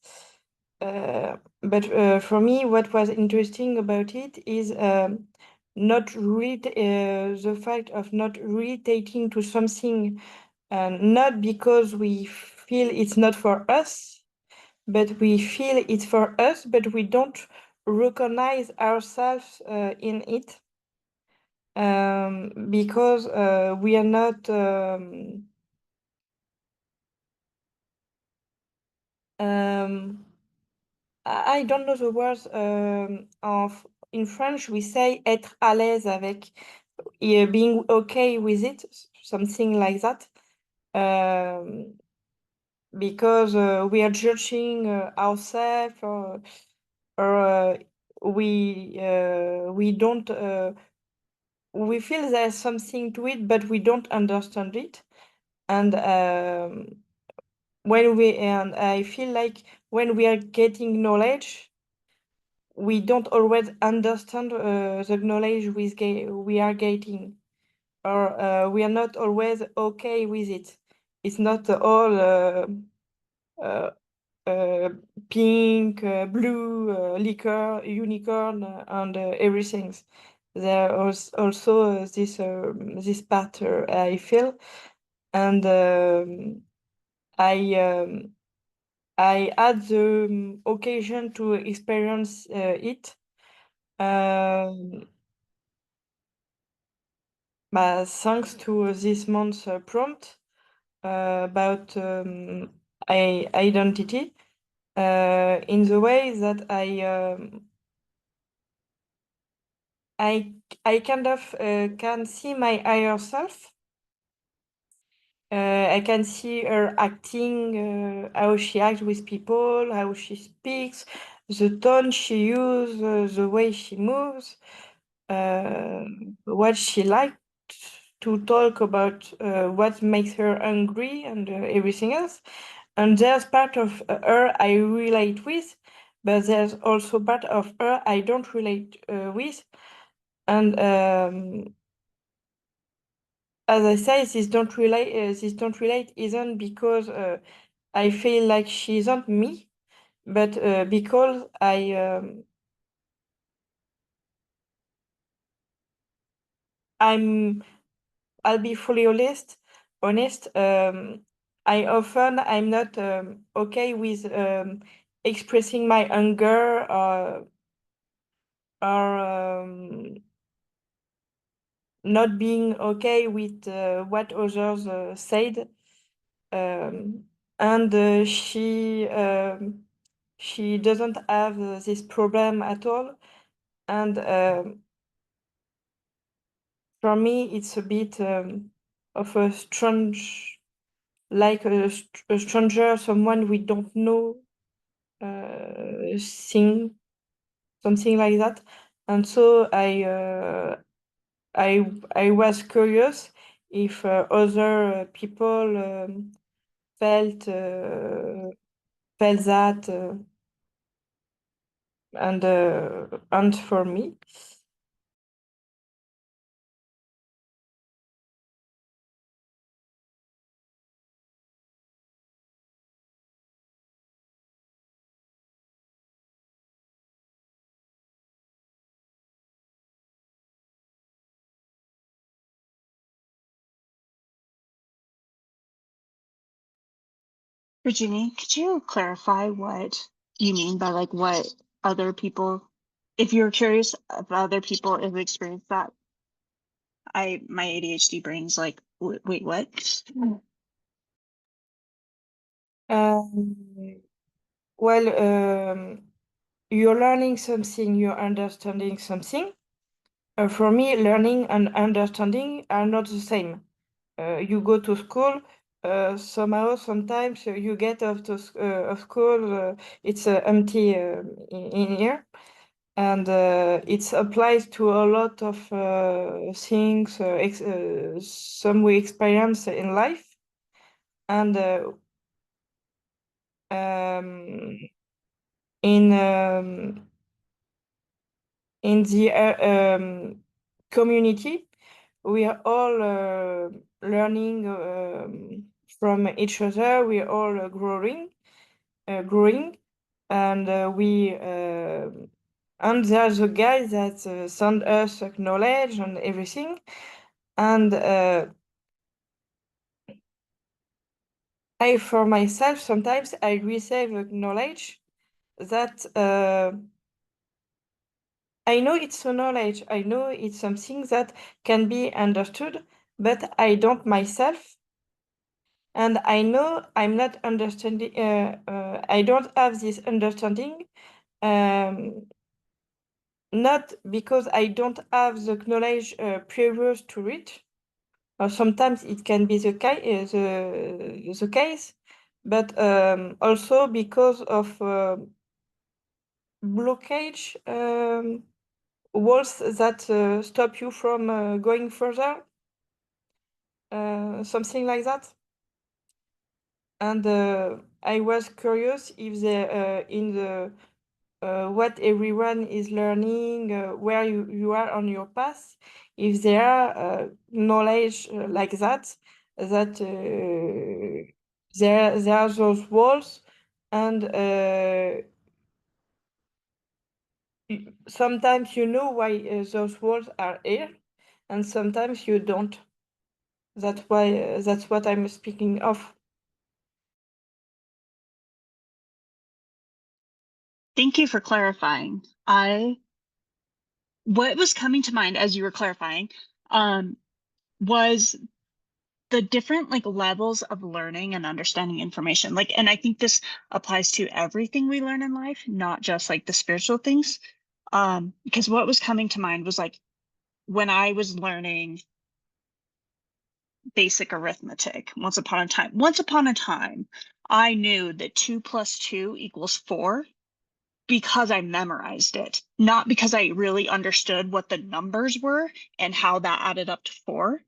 But for me, what was interesting about it is not read the fact of not relating to something, and not because we feel it's not for us, but we feel it's for us, but we don't recognize ourselves in it, because we are not I don't know the words of in French we say être à l'aise avec, being okay with it, something like that, because we are judging ourselves, or we don't we feel there's something to it, but we don't understand it. And and I feel like when we are getting knowledge, we don't always understand the knowledge we are getting, or we are not always okay with it. It's not all uh, pink, blue, liquor, unicorn, and everything. there is also this part I feel, and I had the occasion to experience it. Thanks to this month's prompt about identity, in the way that I kind of can see my higher self. I can see her acting, how she acts with people, how she speaks, the tone she uses, the way she moves, what she likes to talk about, what makes her angry, and everything else. And there's part of her I relate with, but there's also part of her I don't relate with. And as I say, this don't relate isn't because I feel like she isn't me, but because I'll be fully honest. I'm not okay with expressing my anger or not being okay with what others said. And she doesn't have this problem at all. And for me, it's a bit of a strange, like a stranger, someone we don't know, thing, something like that. And so I was curious if other people felt that, and for me. Virginie, could you clarify what you mean by like what other people, if you're curious if other people have experienced that? My ADHD brain's like, wait, what? Well, you're learning something, you're understanding something. For me, learning and understanding are not the same. You go to school, somehow, sometimes you get of school, it's empty in here. And it applies to a lot of things, some we experience in life. And in the community, we are all learning from each other. We are all growing, and and there's a guy that send us knowledge and everything, and I, for myself, sometimes I receive knowledge that I know it's a knowledge. I know it's something that can be understood, but I don't myself. And I know I'm not understanding, I don't have this understanding, um, not because I don't have the knowledge previous to it, or sometimes it can be the case, but also because of blockage, walls that stop you from going further, something like that. And I was curious if in the what everyone is learning, where you are on your path, if there are knowledge like that, that there are those walls, and sometimes you know why those words are here, and sometimes you don't. That's why that's what I'm speaking of. Thank you for clarifying. What was coming to mind as you were clarifying, was the different like levels of learning and understanding information. Like, and I think this applies to everything we learn in life, not just like the spiritual things. Because what was coming to mind was like when I was learning basic arithmetic once upon a time, I knew that 2 + 2 = 4 because I memorized it, not because I really understood what the numbers were and how that added up to 4.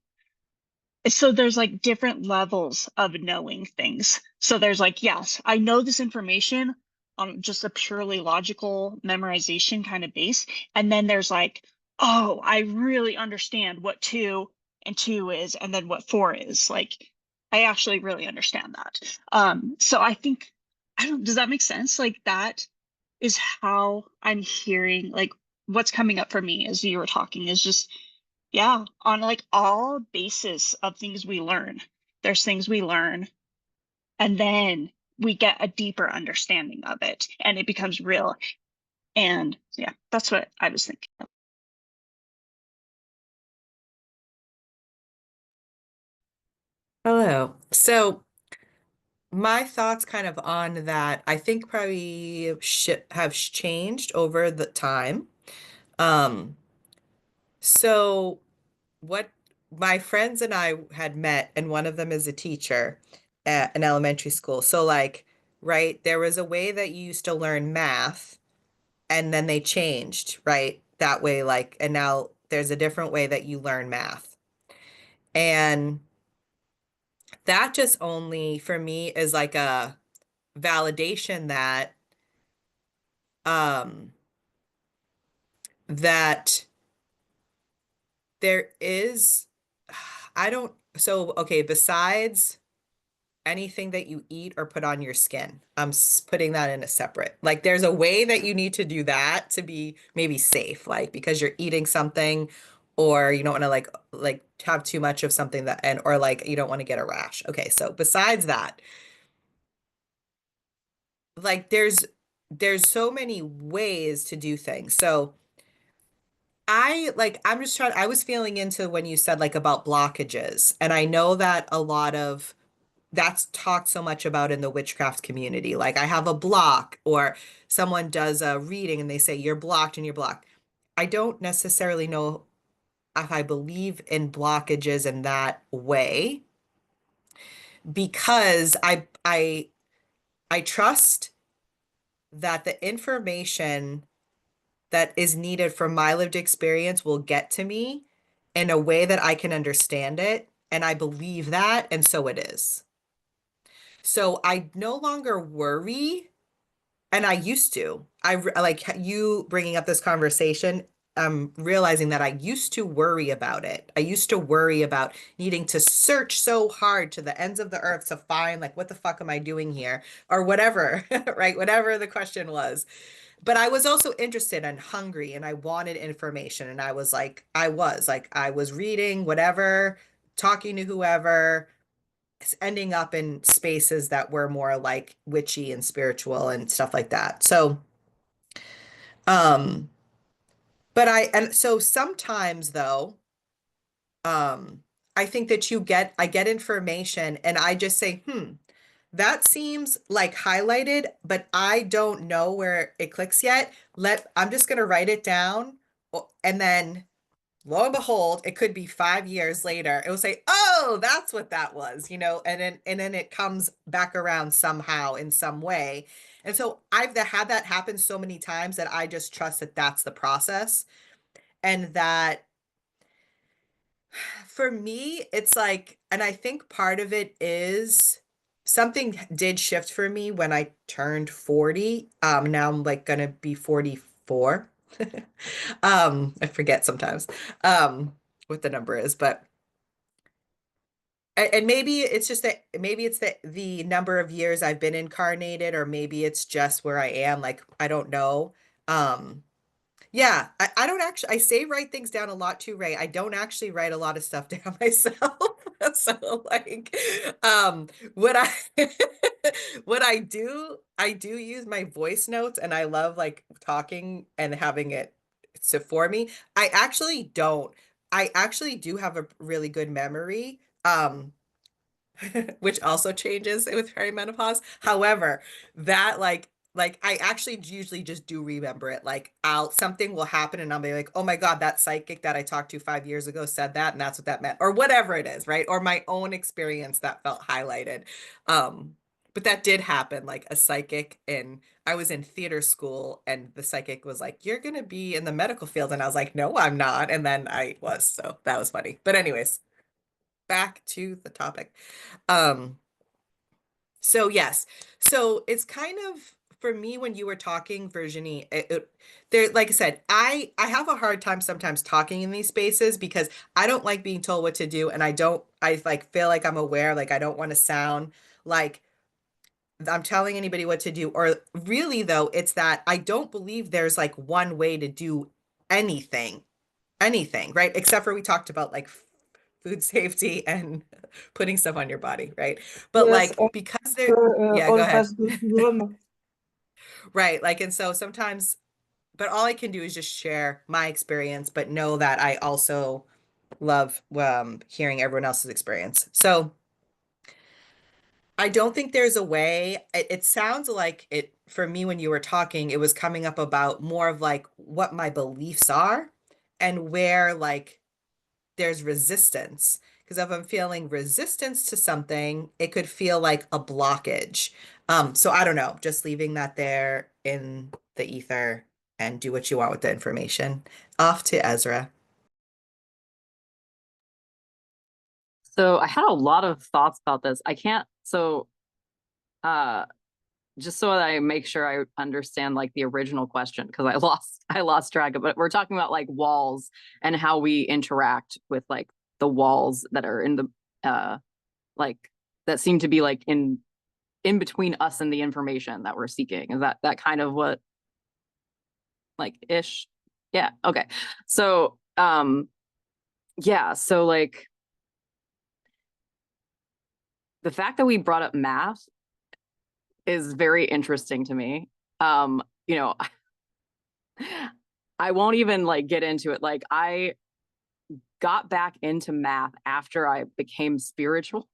So there's like different levels of knowing things. So there's like, yes, I know this information on just a purely logical memorization kind of base. And then there's like, oh, I really understand what 2 and 2 is, and then what 4 is. Like, I actually really understand that. So I think, I don't, does that make sense? Like that is how I'm hearing, like what's coming up for me as you were talking is just, yeah, on like all basis of things we learn. There's things we learn, and then we get a deeper understanding of it, and it becomes real. And yeah, that's what I was thinking of. Hello. So my thoughts kind of on that, I think probably have changed over the time. Um, so what my friends and I had met, and one of them is a teacher at an elementary school. So like, right, there was a way that you used to learn math, and then they changed, right? That way, like, and now there's a different way that you learn math. And that just only for me is like a validation that um that there is I don't so okay, besides anything that you eat or put on your skin, putting that in a separate, like there's a way that you need to do that to be maybe safe, like because you're eating something or you don't want to like have too much of something that and or like you don't want to get a rash. Okay, so besides that, like there's so many ways to do things. So I'm just trying, I was feeling into when you said like about blockages, and I know that a lot of that's talked so much about in the witchcraft community. Like I have a block, or someone does a reading and they say you're blocked and you're blocked. I don't necessarily know if I believe in blockages in that way because I trust that the information that is needed from my lived experience will get to me in a way that I can understand it. And I believe that, and so it is. So I no longer worry, and I used to. Like you bringing up this conversation, I'm realizing that I used to worry about it. I used to worry about needing to search so hard to the ends of the earth to find like what the fuck am I doing here or whatever, right? Whatever the question was. But I was also interested and hungry and I wanted information. And I was reading whatever, talking to whoever, ending up in spaces that were more like witchy and spiritual and stuff like that. Um, and so sometimes though, I think that I get information and I just say, that seems like highlighted, but I don't know where it clicks yet. I'm just gonna write it down, and then lo and behold, it could be 5 years later. It will say, "Oh, that's what that was," and then it comes back around somehow in some way. And so I've had that happen so many times that I just trust that that's the process, and that for me, it's like, and I think part of it is something did shift for me when I turned 40. Now I'm like gonna be 44. I forget sometimes what the number is, but and maybe it's just that maybe it's the number of years I've been incarnated, or maybe it's just where I am, like I don't know. Um Yeah, I don't actually, I say write things down a lot too, Ray. I don't actually write a lot of stuff down myself. So like, what I, what I do use my voice notes, and I love like talking and having it so for me. I actually don't. I actually do have a really good memory. Which also changes with perimenopause. However, that like I actually usually just do remember it. Like I'll something will happen and I'll be like, oh my God, that psychic that I talked to 5 years ago said that, and that's what that meant, or whatever it is, right? Or my own experience that felt highlighted. But that did happen, like a psychic in I was in theater school and the psychic was like, you're gonna be in the medical field. And I was like, no, I'm not. And then I was, so that was funny. But anyways, back to the topic. Um, so yes, so it's kind of for me when you were talking, Virginie, there, like I said, I have a hard time sometimes talking in these spaces because I don't like being told what to do, and I like feel like I'm aware, like I don't want to sound like I'm telling anybody what to do, or really though, it's that I don't believe there's like one way to do anything, anything, right? Except for we talked about like food safety and putting stuff on your body, right? But Yes, like because there, yeah, go all ahead. fast food syndrome. Right. Like, and so sometimes, but all I can do is just share my experience, but know that I also love hearing everyone else's experience. So I don't think there's a way. It sounds like it for me when you were talking, it was coming up about more of like what my beliefs are and where like there's resistance. Because if I'm feeling resistance to something, it could feel like a blockage. So I don't know, just leaving that there in the ether and do what you want with the information. Off to Ezra. So I had a lot of thoughts about this. I can't, so uh just so that I make sure I understand like the original question, because I lost track of it. We're talking about like walls and how we interact with like the walls that are in the like that seem to be like in between us and the information that we're seeking. Is that kind of what like ish? Yeah, okay. So yeah, so like the fact that we brought up math is very interesting to me. You know, I won't even like get into it. Like I got back into math after I became spiritual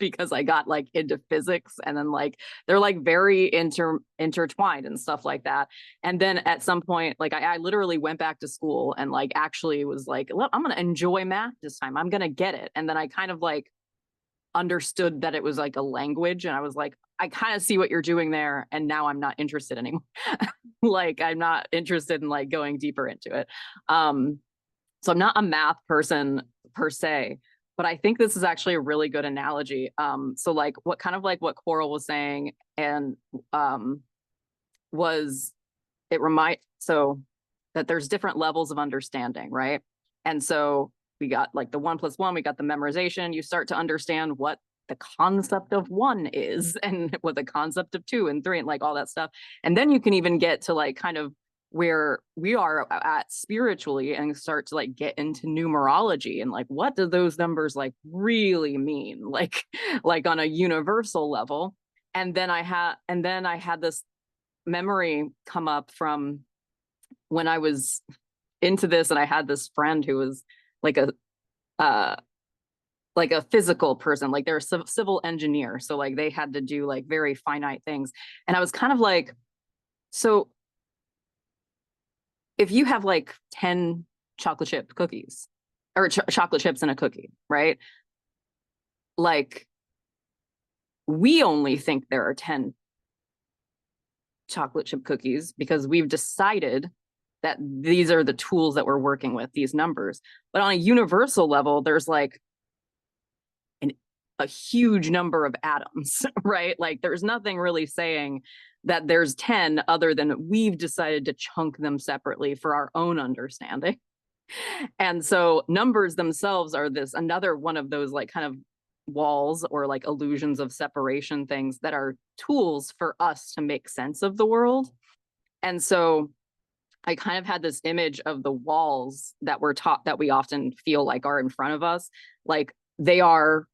because I got like into physics, and then like they're like very intertwined and stuff like that. And then at some point, like I literally went back to school and like actually was like, look, I'm gonna enjoy math this time. I'm gonna get it. And then I kind of like understood that it was like a language, and I was like, I kind of see what you're doing there, and now I'm not interested anymore. Like I'm not interested in like going deeper into it. So I'm not a math person per se, but I think this is actually a really good analogy. So like what kind of like what Coral was saying, and was it so that there's different levels of understanding, right? And so we got like the 1+1, we got the memorization. You start to understand what the concept of one is and what the concept of 2 and 3 and like all that stuff. And then you can even get to like kind of where we are at spiritually and start to like get into numerology and like what do those numbers like really mean, like on a universal level. And then I had this memory come up from when I was into this, and I had this friend who was like uh a physical person, like they're a civil engineer, so like they had to do like very finite things. And I was kind of like, so if you have like 10 chocolate chip cookies or chocolate chips in a cookie, right? Like we only think there are 10 chocolate chip cookies because we've decided that these are the tools that we're working with, these numbers. But on a universal level, there's like a huge number of atoms, right? Like there's nothing really saying that there's 10 other than we've decided to chunk them separately for our own understanding. And so numbers themselves are this another one of those like kind of walls or like illusions of separation things that are tools for us to make sense of the world. And so I kind of had this image of the walls that we're taught that we often feel like are in front of us. Like they are,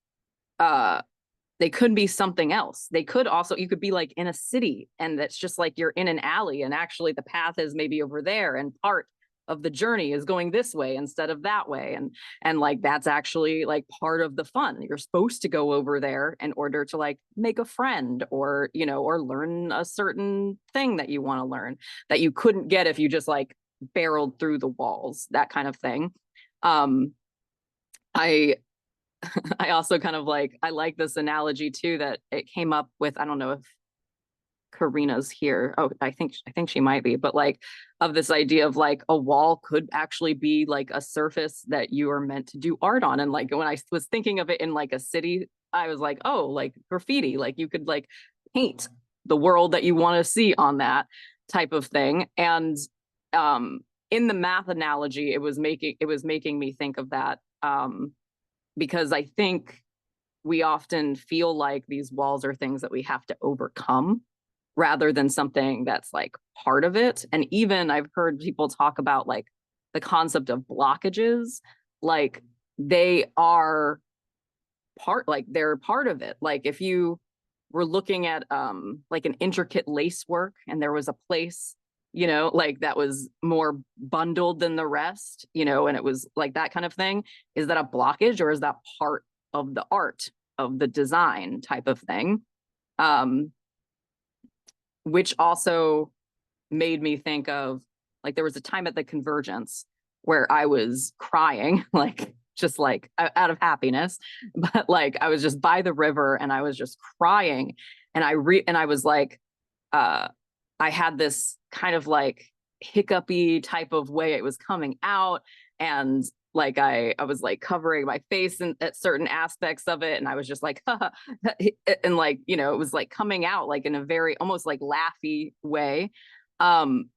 they could be something else. They could also, you could be like in a city and that's just like you're in an alley and actually the path is maybe over there and part of the journey is going this way instead of that way. And like, that's actually like part of the fun. You're supposed to go over there in order to like make a friend or, you know, or learn a certain thing that you want to learn that you couldn't get if you just like barreled through the walls, that kind of thing. I I also kind of like, I like this analogy too, that it came up with, I don't know if Karina's here. Oh, I think she might be, but like of this idea of like a wall could actually be like a surface that you are meant to do art on. And like when I was thinking of it in like a city, I was like, oh, like graffiti, like you could like paint the world that you want to see on that type of thing. And in the math analogy, it was making me think of that. Because I think we often feel like these walls are things that we have to overcome rather than something that's like part of it. And even I've heard people talk about like the concept of blockages, like they are part, like they're part of it. Like if you were looking at like an intricate lace work and there was a place, you know, like that was more bundled than the rest, you know, and it was like that kind of thing. Is that a blockage or is that part of the art of the design type of thing? Which also made me think of like there was a time at the Convergence where I was crying, like just like out of happiness, but like I was just by the river and I was just crying, and I was like, I had this kind of like hiccupy type of way it was coming out, and like I was like covering my face at certain aspects of it, and I was just like and like, you know, it was like coming out like in a very almost like laughy way. And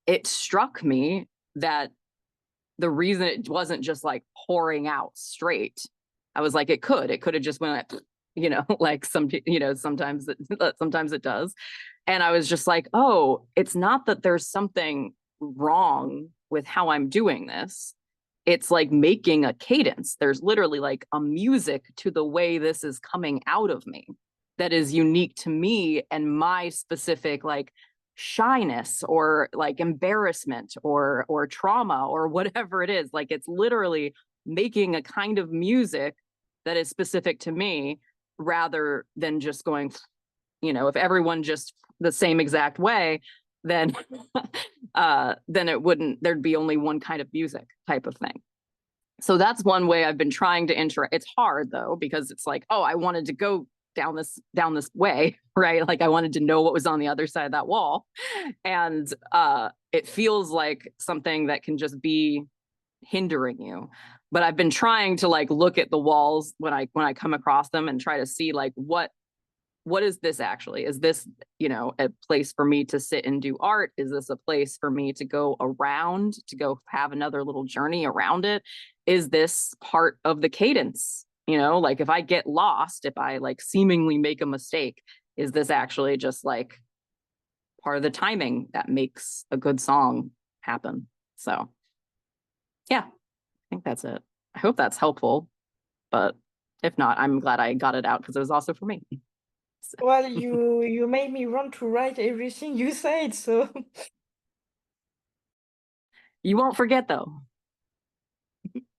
it struck me that the reason it wasn't just like pouring out straight, I was like, it could have just went, you know, like you know, sometimes it does. And I was just like, oh, it's not that there's something wrong with how I'm doing this. It's like making a cadence. There's literally like a music to the way this is coming out of me that is unique to me and my specific like shyness or like embarrassment or trauma or whatever it is. Like it's literally making a kind of music that is specific to me rather than just going, you know, if everyone just the same exact way, then it wouldn't, there'd be only one kind of music type of thing. So that's one way I've been trying to interact. It's hard though, because it's like, oh, I wanted to go down this way, right? Like I wanted to know what was on the other side of that wall. And it feels like something that can just be hindering you. But I've been trying to like look at the walls when I come across them and try to see like what is this actually? Is this, you know, a place for me to sit and do art? Is this a place for me to go around, to go have another little journey around it? Is this part of the cadence? You know, like if I get lost, if I like seemingly make a mistake, is this actually just like part of the timing that makes a good song happen? So yeah, I think that's it. I hope that's helpful, but if not, I'm glad I got it out because it was also for me. Well, you made me want to write everything you said, so You won't forget though.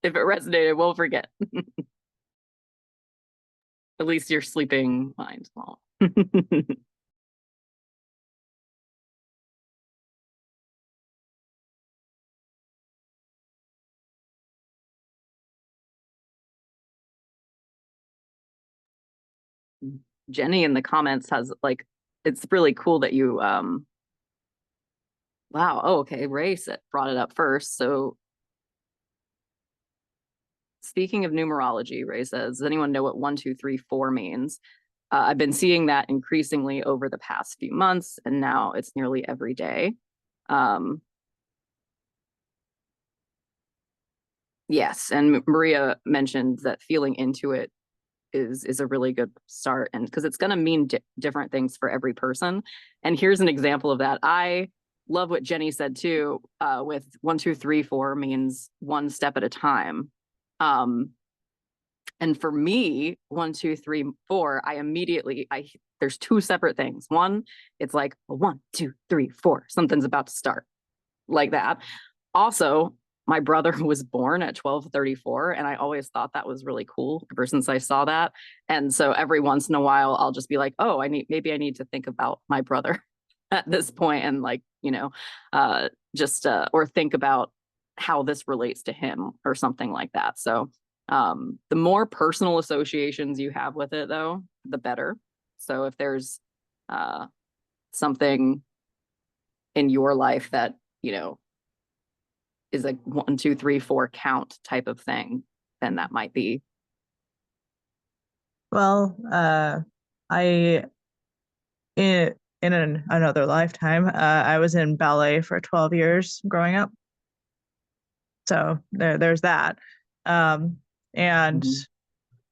If it resonated, won't forget. At least your sleeping mind won't. Jenny in the comments has like, it's really cool that you wow, oh, okay, Ray brought it up first. So speaking of numerology, Ray says, does anyone know what 1, 2, 3, 4 means? I've been seeing that increasingly over the past few months, and now it's nearly every day. Yes, and Maria mentioned that feeling into it is a really good start, and because it's going to mean different things for every person. And here's an example of that. I love what Jenny said too, with 1, 2, 3, 4 means one step at a time. And for me, 1, 2, 3, 4, there's two separate things. One, it's like 1, 2, 3, 4, something's about to start, like that. Also, my brother was born at 12:34, and I always thought that was really cool ever since I saw that. And so every once in a while, I'll just be like, oh, maybe I need to think about my brother at this point, and like, or think about how this relates to him or something like that. So the more personal associations you have with it, though, the better. So if there's something in your life that, is a 1, 2, 3, 4 count type of thing, then that might be. Well, in another lifetime, I was in ballet for 12 years growing up. So there's that. And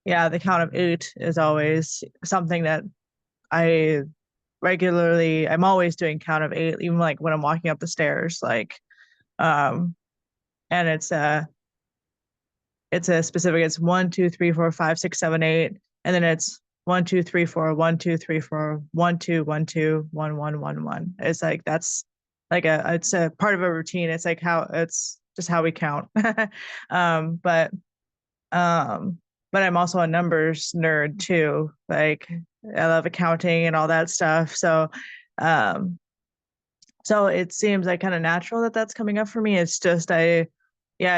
yeah, the count of 8 is always something that I'm always doing count of 8, even like when I'm walking up the stairs, like, and it's a specific, it's 1, 2, 3, 4, 5, 6, 7, 8. And then it's 1, 2, 3, 4, 1, 2, 3, 4, 1, 2, 1, 2, 1, 1, 1, 1. It's like, that's like it's a part of a routine. It's like it's just how we count. But I'm also a numbers nerd too. Like, I love accounting and all that stuff. So it seems like kind of natural that that's coming up for me. It's just, I've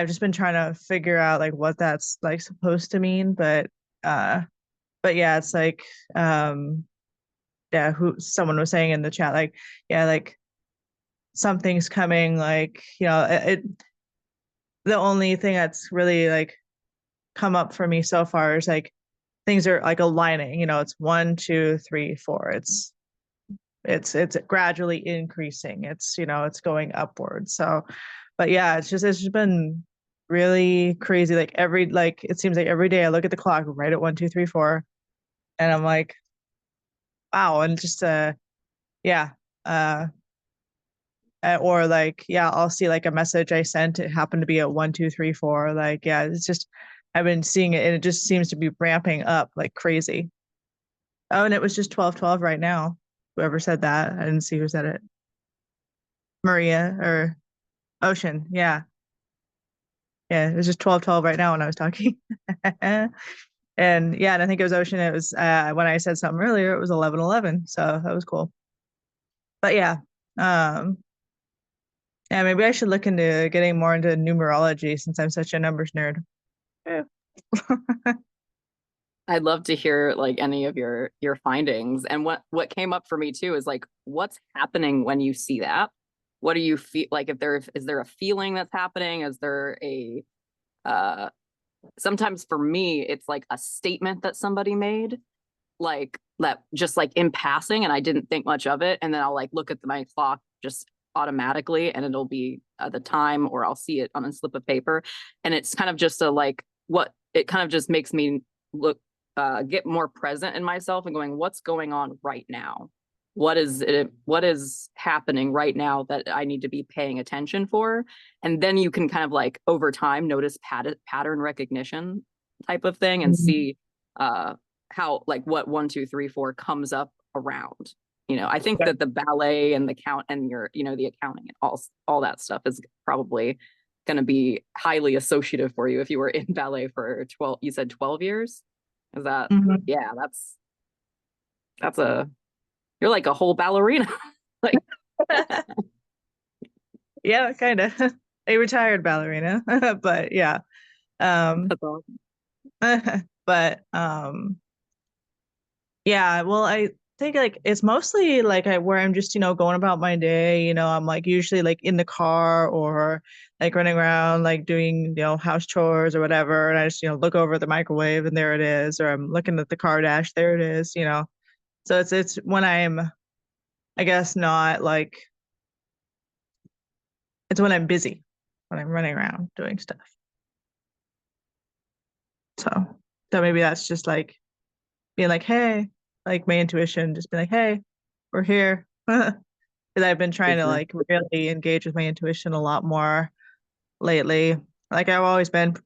just been trying to figure out like what that's like supposed to mean. But yeah, it's like, someone was saying in the chat, like, yeah, like something's coming, like, the only thing that's really like come up for me so far is like things are like aligning, it's 1, 2, 3, 4. It's gradually increasing. It's, it's going upwards. So, but yeah, it's just been really crazy. Like it seems like every day I look at the clock right at 1, 2, 3, 4, and I'm like, wow. And just, yeah. Or like, yeah, I'll see like a message I sent. It happened to be at 1, 2, 3, 4. Like, yeah, it's just, I've been seeing it and it just seems to be ramping up like crazy. Oh, and it was just 12:12 right now. Whoever said that, I didn't see who said it. Maria or Ocean. Yeah. Yeah, it was just 12:12 right now when I was talking. And yeah, and I think it was Ocean. It was when I said something earlier, it was 11:11. So that was cool. But yeah. Yeah, maybe I should look into getting more into numerology since I'm such a numbers nerd. Yeah. I'd love to hear like any of your findings. And what came up for me too is like, what's happening when you see that? What do you feel like? Is there a feeling that's happening? Is there a sometimes for me it's like a statement that somebody made, like that just like in passing, and I didn't think much of it, and then I'll like look at my clock just automatically and it'll be the time, or I'll see it on a slip of paper, and it's kind of just it kind of just makes me get more present in myself and going, what's going on right now? What is happening right now that I need to be paying attention for? And then you can kind of like over time notice pattern recognition type of thing and see how like what 1, 2, 3, 4 comes up around. I think that the ballet and the count and the accounting and all that stuff is probably going to be highly associative for you if you were in ballet for 12, you said 12 years. Is that, yeah, you're like a whole ballerina. Like, yeah, kind of a retired ballerina, but yeah. That's awesome. But yeah, well, I think like it's mostly like where I'm just, going about my day, I'm like usually like in the car or like running around, like doing, house chores or whatever. And I just, look over the microwave and there it is, or I'm looking at the car dash, there it is, So it's when I'm, I guess not like, it's when I'm busy, when I'm running around doing stuff. So maybe that's just like being like, hey, like my intuition, just be like, hey, we're here. Because I've been trying to like really engage with my intuition a lot more lately. Like I've always been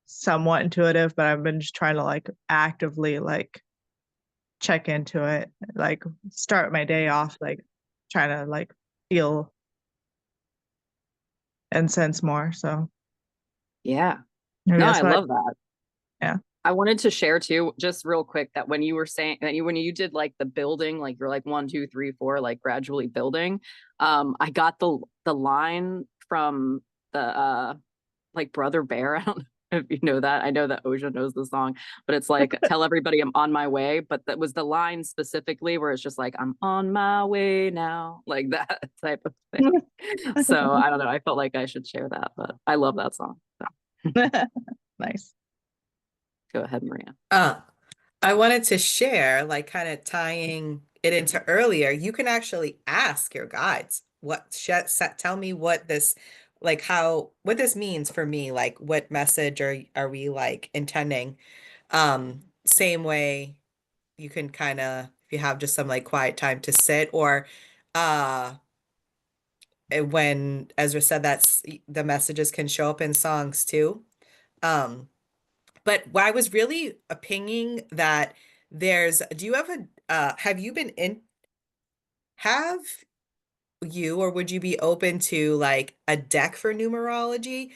somewhat intuitive, but I've been just trying to like actively like check into it, like start my day off like trying to like feel and sense more. So Yeah. maybe No, that's I what love that. Yeah. I wanted to share too, just real quick, that when you were saying that when you did like the building, like you're like 1, 2, 3, 4, like gradually building. I got the line from the like Brother Bear. I don't know if you know that. I know that Oja knows the song, but it's like tell everybody I'm on my way. But that was the line specifically where it's just like I'm on my way now, like that type of thing. So I don't know. I felt like I should share that, but I love that song. So nice. go ahead, Maria. I wanted to share, like kind of tying it into earlier, you can actually ask your guides, tell me what this, like what this means for me, like what message are we like intending? Same way you can kind of, if you have just some like quiet time to sit, or when Ezra said that's the messages can show up in songs too. But I was really pinging that do you have you been in, have you, or would you be open to like a deck for numerology?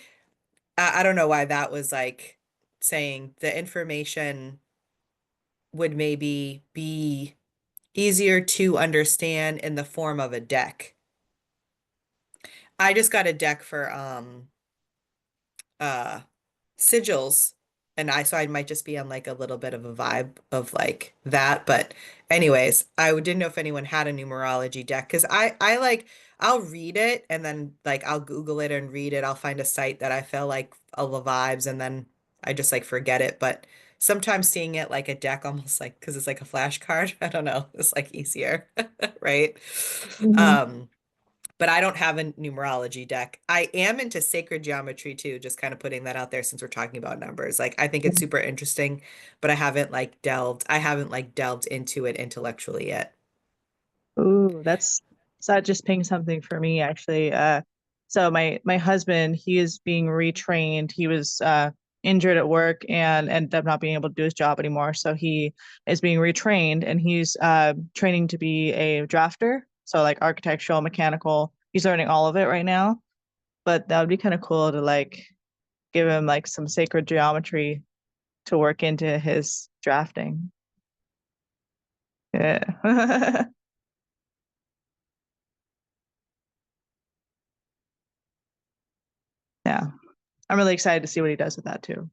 I don't know why that was like saying the information would maybe be easier to understand in the form of a deck. I just got a deck for uh sigils, and I might just be on like a little bit of a vibe of like that. But anyways, I didn't know if anyone had a numerology deck, because I like I'll read it and then like I'll Google it and read it. I'll find a site that I feel like all the vibes, and then I just like forget it. But sometimes seeing it like a deck, almost like because it's like a flashcard, I don't know, it's like easier, right? Um but I don't have a numerology deck. I am into sacred geometry too, just kind of putting that out there since we're talking about numbers. Like I think it's super interesting, but I haven't like delved into it intellectually yet. Ooh, that just pinged something for me actually. So my husband, he is being retrained. He was injured at work and ended up not being able to do his job anymore. So he is being retrained, and he's training to be a drafter. So like architectural, mechanical. He's learning all of it right now. But that would be kind of cool to like give him like some sacred geometry to work into his drafting. Yeah. Yeah. I'm really excited to see what he does with that too.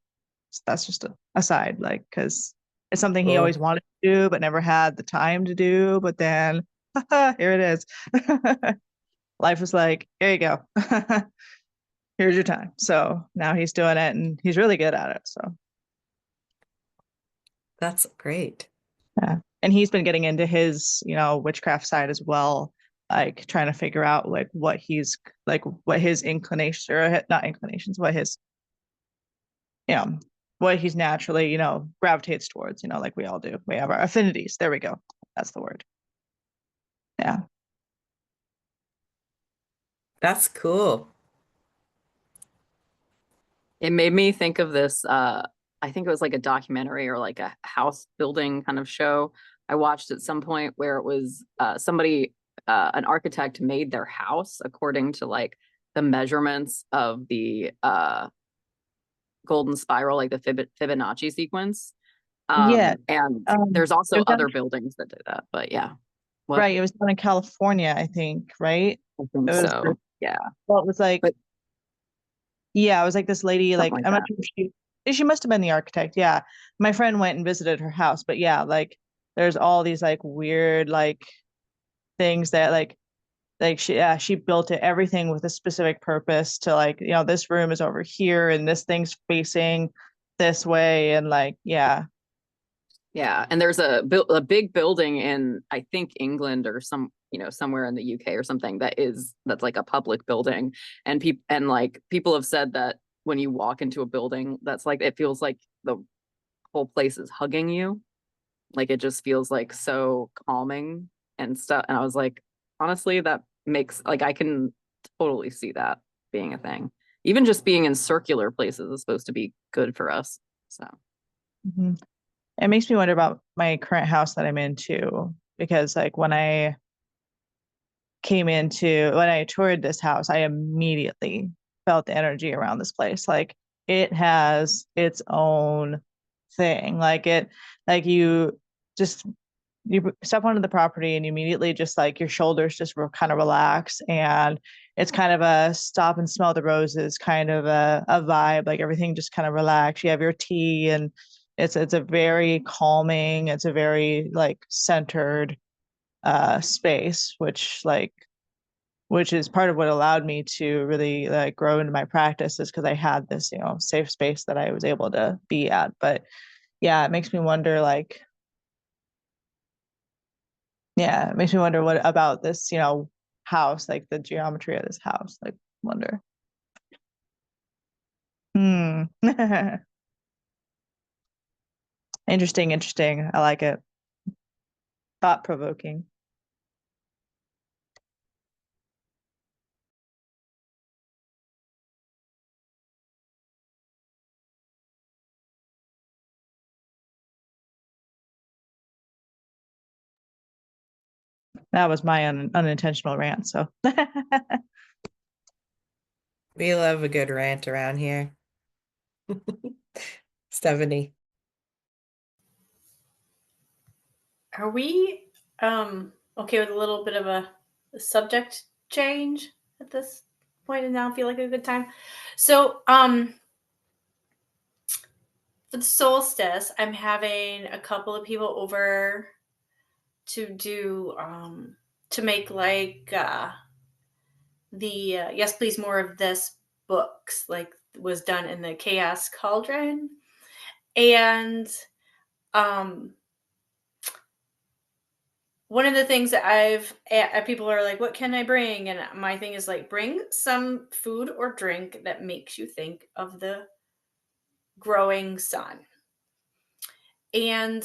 So that's just a aside, like, because it's something he always Cool. wanted to do, but never had the time to do. But then here it is. Life was like, here you go. Here's your time. So now he's doing it, and he's really good at it. So That's great. yeah. And he's been getting into his, witchcraft side as well, like trying to figure out like what his inclinations, or not inclinations, what he's naturally, gravitates towards, like we all do. We have our affinities. There we go. That's the word. Yeah. That's cool. It made me think of this, I think it was like a documentary or like a house building kind of show I watched at some point, where it was somebody, an architect made their house according to like the measurements of the golden spiral, like the Fibonacci sequence. Yeah. And there's also It was other buildings that do that, but yeah. What? right. It was down in California, I think, right? I think It was so. Yeah. well, it was like, But yeah, it was like this lady, something like, like I'm not that. sure if she must have been the architect. Yeah. My friend went and visited her house, but yeah, like there's all these like weird like things that like she built it everything with a specific purpose to like, this room is over here and this thing's facing this way, and like, yeah. Yeah, and there's a big building in, I think, England or somewhere in the UK or something, that's like a public building, and people have said that when you walk into a building, that's like it feels like the whole place is hugging you. Like it just feels like so calming and stuff. And I was like, honestly, that makes like I can totally see that being a thing. Even just being in circular places is supposed to be good for us. So Mhm. It makes me wonder about my current house that I'm in too, because like when I toured this house, I immediately felt the energy around this place. Like it has its own thing. Like just you step onto the property and you immediately just like your shoulders just kind of relax, and it's kind of a stop and smell the roses kind of a vibe. Like everything just kind of relax. You have your tea, and it's a very calming, it's a very like centered space, which is part of what allowed me to really like grow into my practice, is because I had this, safe space that I was able to be at. But yeah, it makes me wonder like, yeah, it makes me wonder what about this, house, like the geometry of this house, like wonder. Hmm. Interesting, interesting. I like it. Thought provoking. That was my unintentional rant. So We love a good rant around here. Stephanie. Are we okay with a little bit of a subject change at this point and now feel like a good time? So for the solstice, I'm having a couple of people over to do to make like the Yes Please More of This books, like was done in the Chaos Cauldron. And um one of the things that people are like, what can I bring? And my thing is like, bring some food or drink that makes you think of the growing sun. And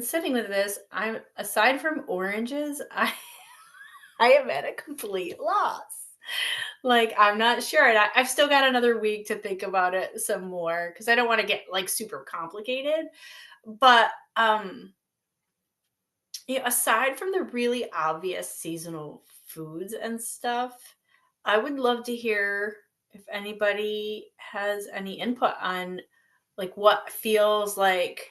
sitting with this, I'm aside from oranges, I am at a complete loss. Like I'm not sure, and I've still got another week to think about it some more because I don't want to get like super complicated. But aside from the really obvious seasonal foods and stuff, I would love to hear if anybody has any input on like what feels like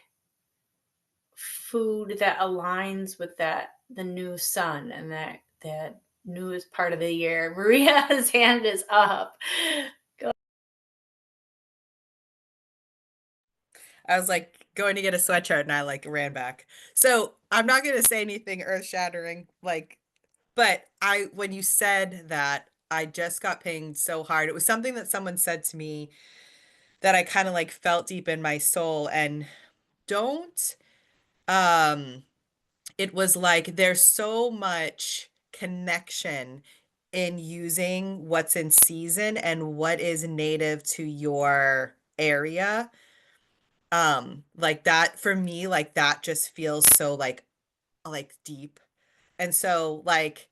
food that aligns with the new sun and that newest part of the year. Maria's hand is up. I was like going to get a sweatshirt and I like ran back. So I'm not going to say anything earth shattering, like, but when you said that, I just got pinged so hard. It was something that someone said to me that I kind of like felt deep in my soul, and don't, um, it was like there's so much connection in using what's in season and what is native to your area. Like that for me, like that just feels so like deep. And so like,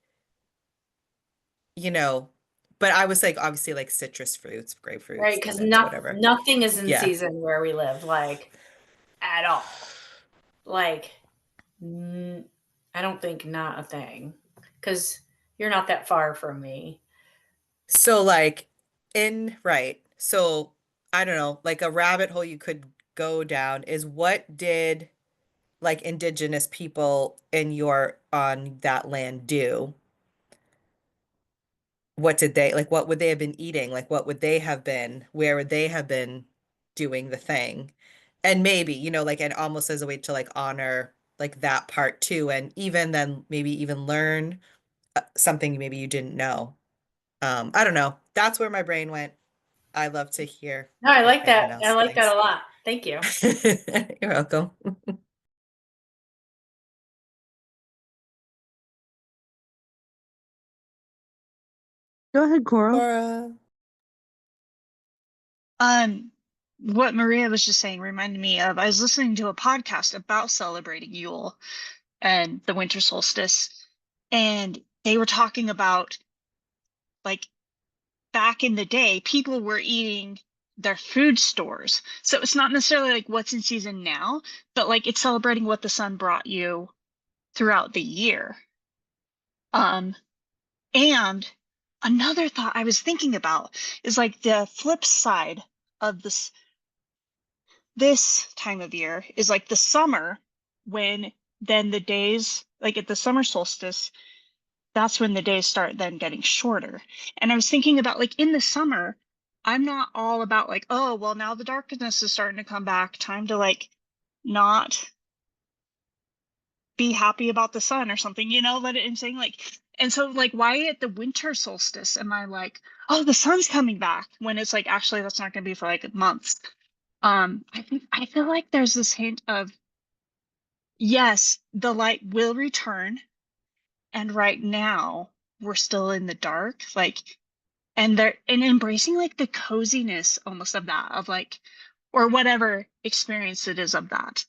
you know, but I was like obviously like citrus fruits, Right, grapefruits, because lemons, whatever. nothing is in Yeah. season where we live, like at all. Like, I don't think not a thing, because you're not that far from me. So like right. So I don't know, like a rabbit hole you could go down is what did like indigenous people in your on that land do? What did they like, what would they have been eating? Like what would they have been, where would they have been doing the thing? And maybe, like, and almost as a way to like honor like that part too, and even then maybe even learn something maybe you didn't know. I don't know. That's where my brain went. I love to hear No, I what like anyone that. I else like that thinks. a lot. Thank you. You're welcome. go ahead, Coral. Laura. Um, what Maria was just saying reminded me of, I was listening to a podcast about celebrating Yule and the winter solstice, and they were talking about, like, back in the day, people were eating their food stores. So it's not necessarily like what's in season now, but like it's celebrating what the sun brought you throughout the year. And another thought I was thinking about is like the flip side of this time of year is like the summer, when then the days, like at the summer solstice, that's when the days start then getting shorter. And I was thinking about, like, in the summer, I'm not all about like, oh, well, now the darkness is starting to come back, time to like not be happy about the sun or something, let it in, saying like, and so like, why at the winter solstice am I like, oh, the sun's coming back, when it's like, actually that's not going to be for like months. I feel like there's this hint of, yes, the light will return, and right now we're still in the dark, like, and they're embracing like the coziness almost of that, of like, or whatever experience it is of that,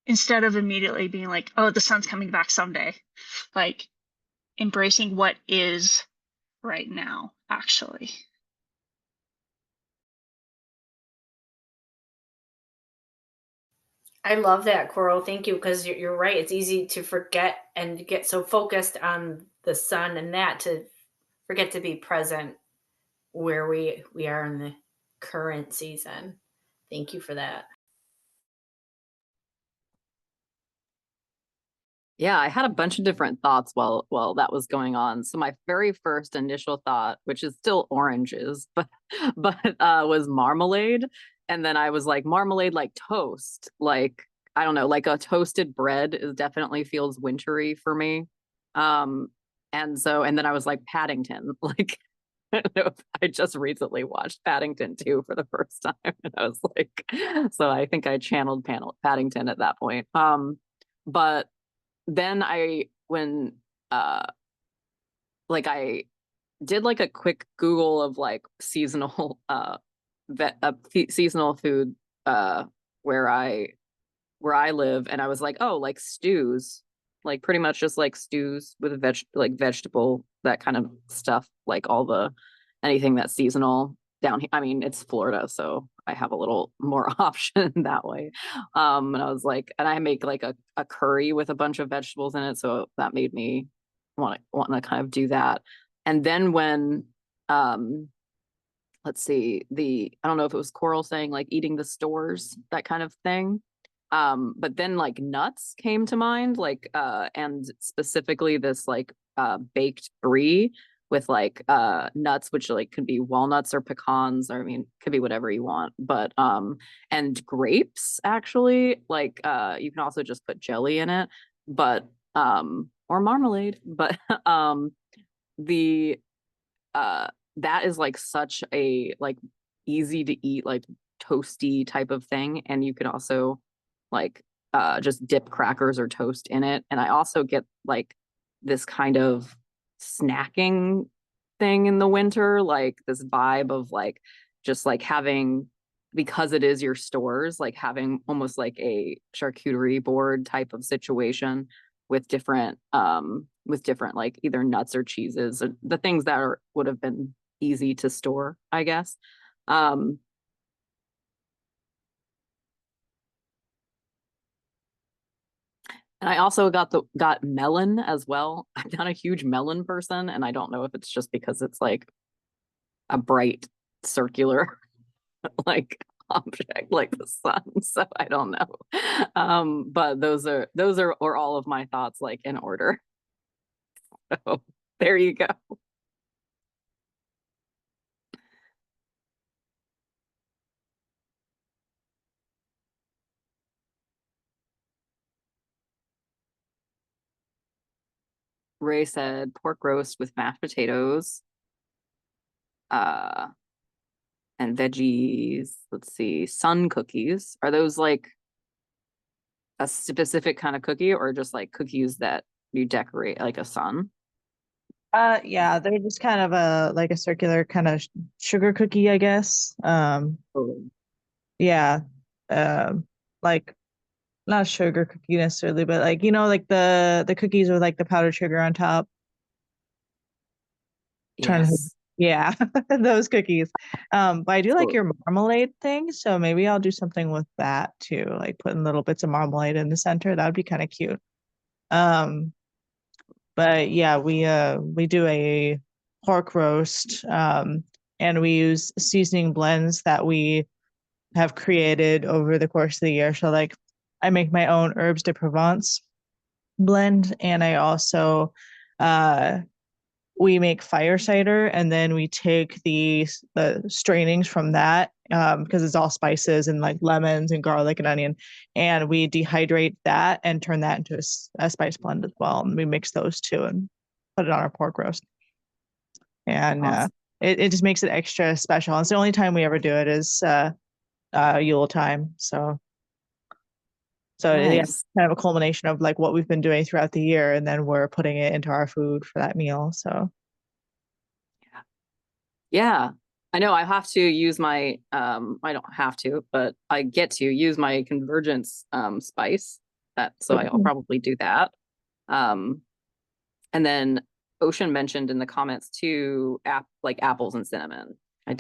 instead of immediately being like, oh, the sun's coming back someday, like embracing what is right now, actually. I love that, Coral. Thank you, because you're right. It's easy to forget and get so focused on the sun and that to forget to be present where we are in the current season. Thank you for that. Yeah, I had a bunch of different thoughts while that was going on. So my very first initial thought, which is still oranges, but was marmalade. And then I was like, marmalade like toast. Like, I don't know, like a toasted bread is definitely feels wintry for me. And then I was like Paddington. Like, I don't know if I just recently watched Paddington 2 for the first time. And I was like, so I think I channeled Paddington at that point. But then when like I did like a quick Google of like seasonal seasonal food where I live, and I was like, oh, like stews, like pretty much just like stews with vegetable, that kind of stuff, like anything that's seasonal down here. I mean, it's Florida, so I have a little more option that way. And I was like, and I make like a curry with a bunch of vegetables in it, so that made me want to kind of do that. And then when let's see, I don't know if it was Coral saying like eating the stores, that kind of thing. But then like nuts came to mind, like and specifically this like baked brie with like nuts, which like could be walnuts or pecans, or I mean could be whatever you want, but and grapes, actually, like you can also just put jelly in it, but or marmalade, but the that is like such a like easy to eat, like toasty type of thing, and you can also like just dip crackers or toast in it. And I also get like this kind of snacking thing in the winter, like this vibe of like just like having, because it is your stores, like having almost like a charcuterie board type of situation with different like either nuts or cheeses, or the things that would have been easy to store, I guess. um And I also got melon as well. I'm not a huge melon person, and I don't know if it's just because it's like a bright circular like object like the sun. So I don't know. But those are or all of my thoughts like in order. So there you go. Ray said pork roast with mashed potatoes. Uh and veggies. Let's see, sun cookies. Are those like a specific kind of cookie, or just like cookies that you decorate like a sun? Yeah, they're just kind of like a circular kind of sugar cookie, I guess. Oh. yeah, like not sugar cookie necessarily, but like like the cookies with like the powdered sugar on top. Trying to, Yes. yeah, those cookies. But I do like So your marmalade thing, so maybe I'll do something with that too, like putting little bits of marmalade in the center. That would be kind of cute. Um, but yeah, we do a pork roast, and we use seasoning blends that we have created over the course of the year. So like I make my own herbs de Provence blend, and I also uh we make fire cider, and then we take the strainings from that, because it's all spices and like lemons and garlic and onion, and we dehydrate that and turn that into a spice blend as well, and we mix those two and put it on our pork roast, and awesome. it just makes it extra special. It's the only time we ever do it is Yule time, so yeah, Nice. kind of a culmination of like what we've been doing throughout the year, and then we're putting it into our food for that meal. So Yeah. I know I have to use my I don't have to, but I get to use my convergence spice. So I'll probably do that. Um and then Ocean mentioned in the comments too, like apples and cinnamon. I'm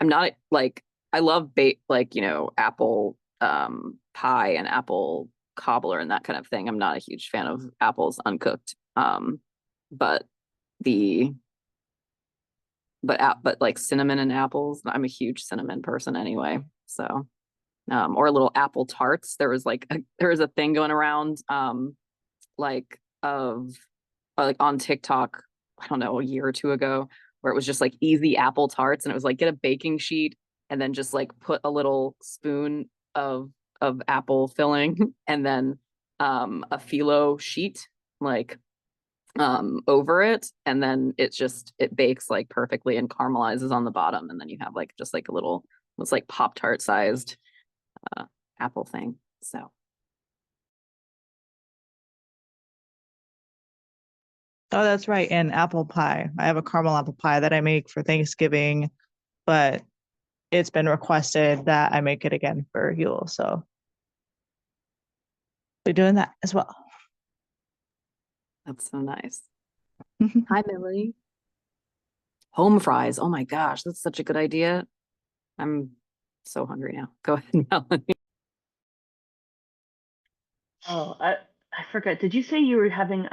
not like I love like, apple pie and apple cobbler and that kind of thing. I'm not a huge fan of apples uncooked. But the but like cinnamon and apples, I'm a huge cinnamon person anyway. So or little apple tarts. There was a thing going around like of like on TikTok, I don't know, a year or two ago, where it was just like easy apple tarts, and it was like get a baking sheet and then just like put a little spoon of apple filling and then a phyllo sheet like over it, and then it bakes like perfectly and caramelizes on the bottom, and then you have like just like a little, it's like Pop-Tart sized apple thing. So oh, that's right. And apple pie. I have a caramel apple pie that I make for Thanksgiving, but it's been requested that I make it again for Yule. So we're doing that as well. that's so nice. Hi, Millie. Home fries. Oh my gosh, that's such a good idea. I'm so hungry now. Go ahead, Melanie. Oh, I forgot. Did you say you were having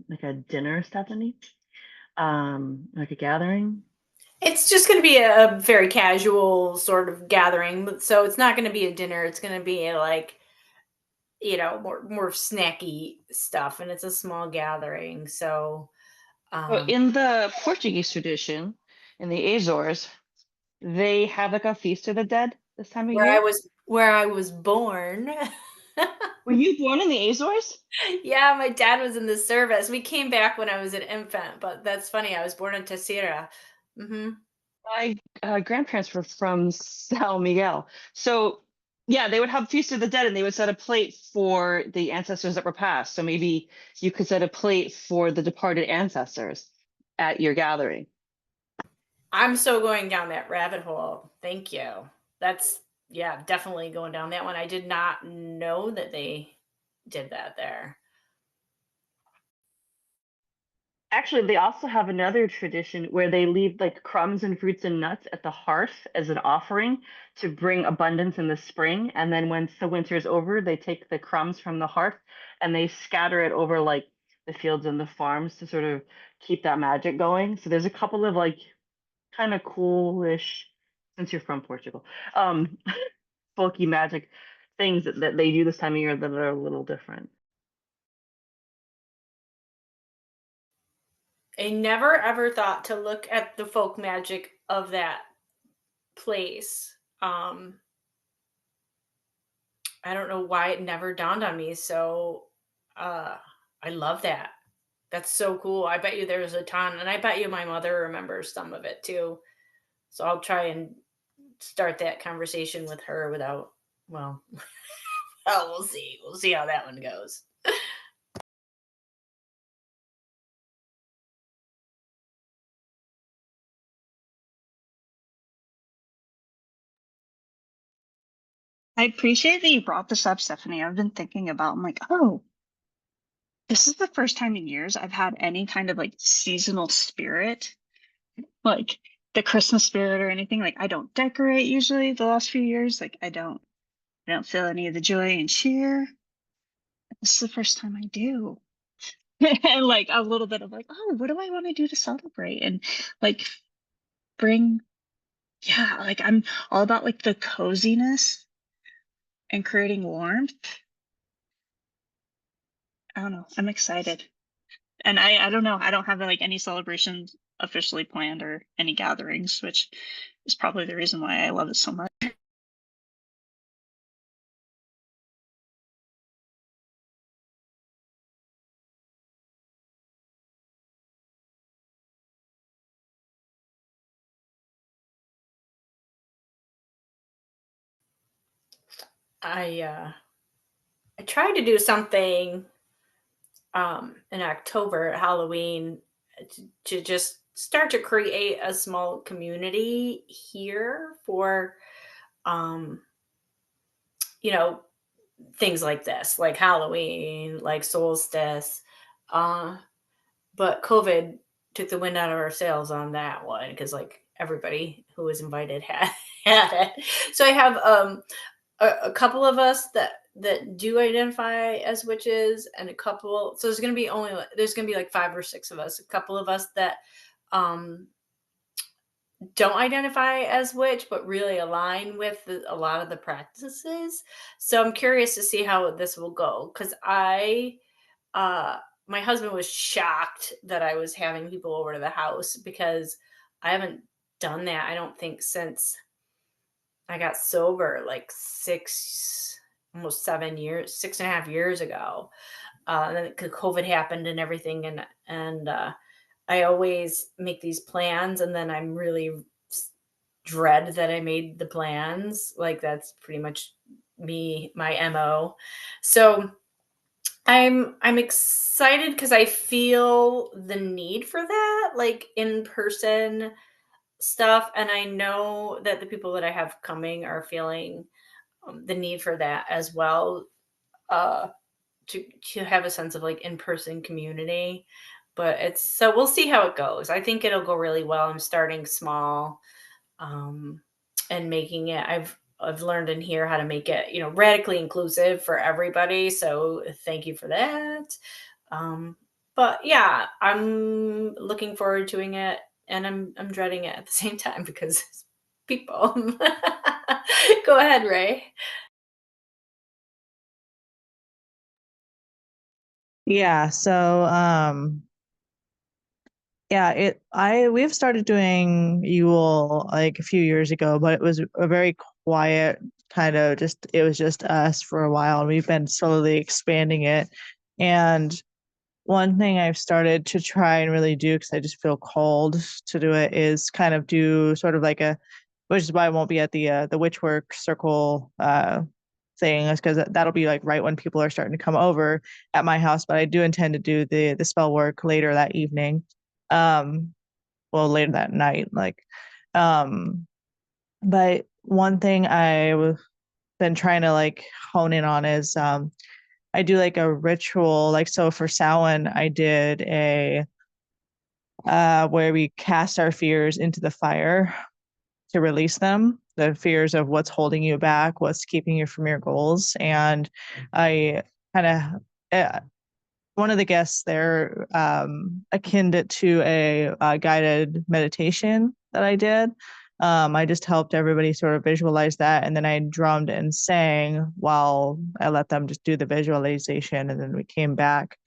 like a dinner, Stephanie? Like a gathering? It's just going to be a very casual sort of gathering. So it's not going to be a dinner. It's going to be like, more snacky stuff, and it's a small gathering. So, So um, in the Portuguese tradition, in the Azores, they have like a feast of the dead this time of year. where I was born. Were you born in the Azores? Yeah, my dad was in the service. We came back when I was an infant, but that's funny. I was born in Tessira. Hmm. My grandparents were from São Miguel. So yeah, they would have feast of the dead, and they would set a plate for the ancestors that were passed. So maybe you could set a plate for the departed ancestors at your gathering. I'm so going down that rabbit hole. Thank you. That's, yeah, definitely going down that one. I did not know that they did that there. Actually, they also have another tradition where they leave like crumbs and fruits and nuts at the hearth as an offering to bring abundance in the spring. And then once the winter is over, they take the crumbs from the hearth and they scatter it over like the fields and the farms to sort of keep that magic going. So there's a couple of like kind of coolish, since you're from Portugal, um, folky magic things that they do this time of year that are a little different. I never ever thought to look at the folk magic of that place. I don't know why it never dawned on me. So uh I love that. That's so cool. I bet you there's a ton, and I bet you my mother remembers some of it too. So I'll try and start that conversation with her without, well, oh, we'll see. We'll see how that one goes. I appreciate that you brought this up, Stephanie. I've been thinking about, I'm like, oh, this is the first time in years I've had any kind of like seasonal spirit, like the Christmas spirit or anything. Like I don't decorate usually the last few years. Like I don't feel any of the joy and cheer. This is the first time I do. And like a little bit of like, oh, what do I want to do to celebrate? And like bring, yeah, like I'm all about like the coziness and creating warmth. I don't know. I'm excited. And I don't know. I don't have like any celebrations officially planned or any gatherings, which is probably the reason why I love it so much. I tried to do something in October at Halloween to just start to create a small community here for um you know things like this, like Halloween, like solstice. Uh but COVID took the wind out of our sails on that one because like everybody who was invited had had it. So I have a couple of us that do identify as witches, and a couple. So there's gonna be like 5 or 6 of us. A couple of us that um don't identify as witch, but really align with a lot of the practices. So I'm curious to see how this will go because uh, my husband was shocked that I was having people over to the house because I haven't done that. I don't think since I got sober like almost 7 years, 6.5 years ago. And then COVID happened and everything, and I always make these plans, and then I'm really dread that I made the plans. Like that's pretty much me, my MO. So I'm excited because I feel the need for that, like in person stuff, and I know that the people that I have coming are feeling the need for that as well. Uh, to have a sense of like in person community, but it's so we'll see how it goes. I think it'll go really well. I'm starting small, um, and making it. I've learned in here how to make it, radically inclusive for everybody. So thank you for that. Um, but yeah, I'm looking forward to doing it, and I'm dreading it at the same time because people. Go ahead, Ray. Yeah, so yeah, we've started doing Yule like a few years ago, but it was a very quiet kind of it was just us for a while, and we've been slowly expanding it. And one thing I've started to try and really do, because I just feel called to do it, is kind of do sort of like which is why I won't be at the Witchwork Circle thing, is because that'll be like right when people are starting to come over at my house. But I do intend to do the spell work later that evening, well, later that night, like, but one thing I've been trying to like hone in on is I do like a ritual, like, so for Samhain I did a where we cast our fears into the fire to release them, the fears of what's holding you back, what's keeping you from your goals. And I kind of one of the guests there akined it to a guided meditation that I did. I just helped everybody sort of visualize that, and then I drummed and sang while I let them just do the visualization, and then we came back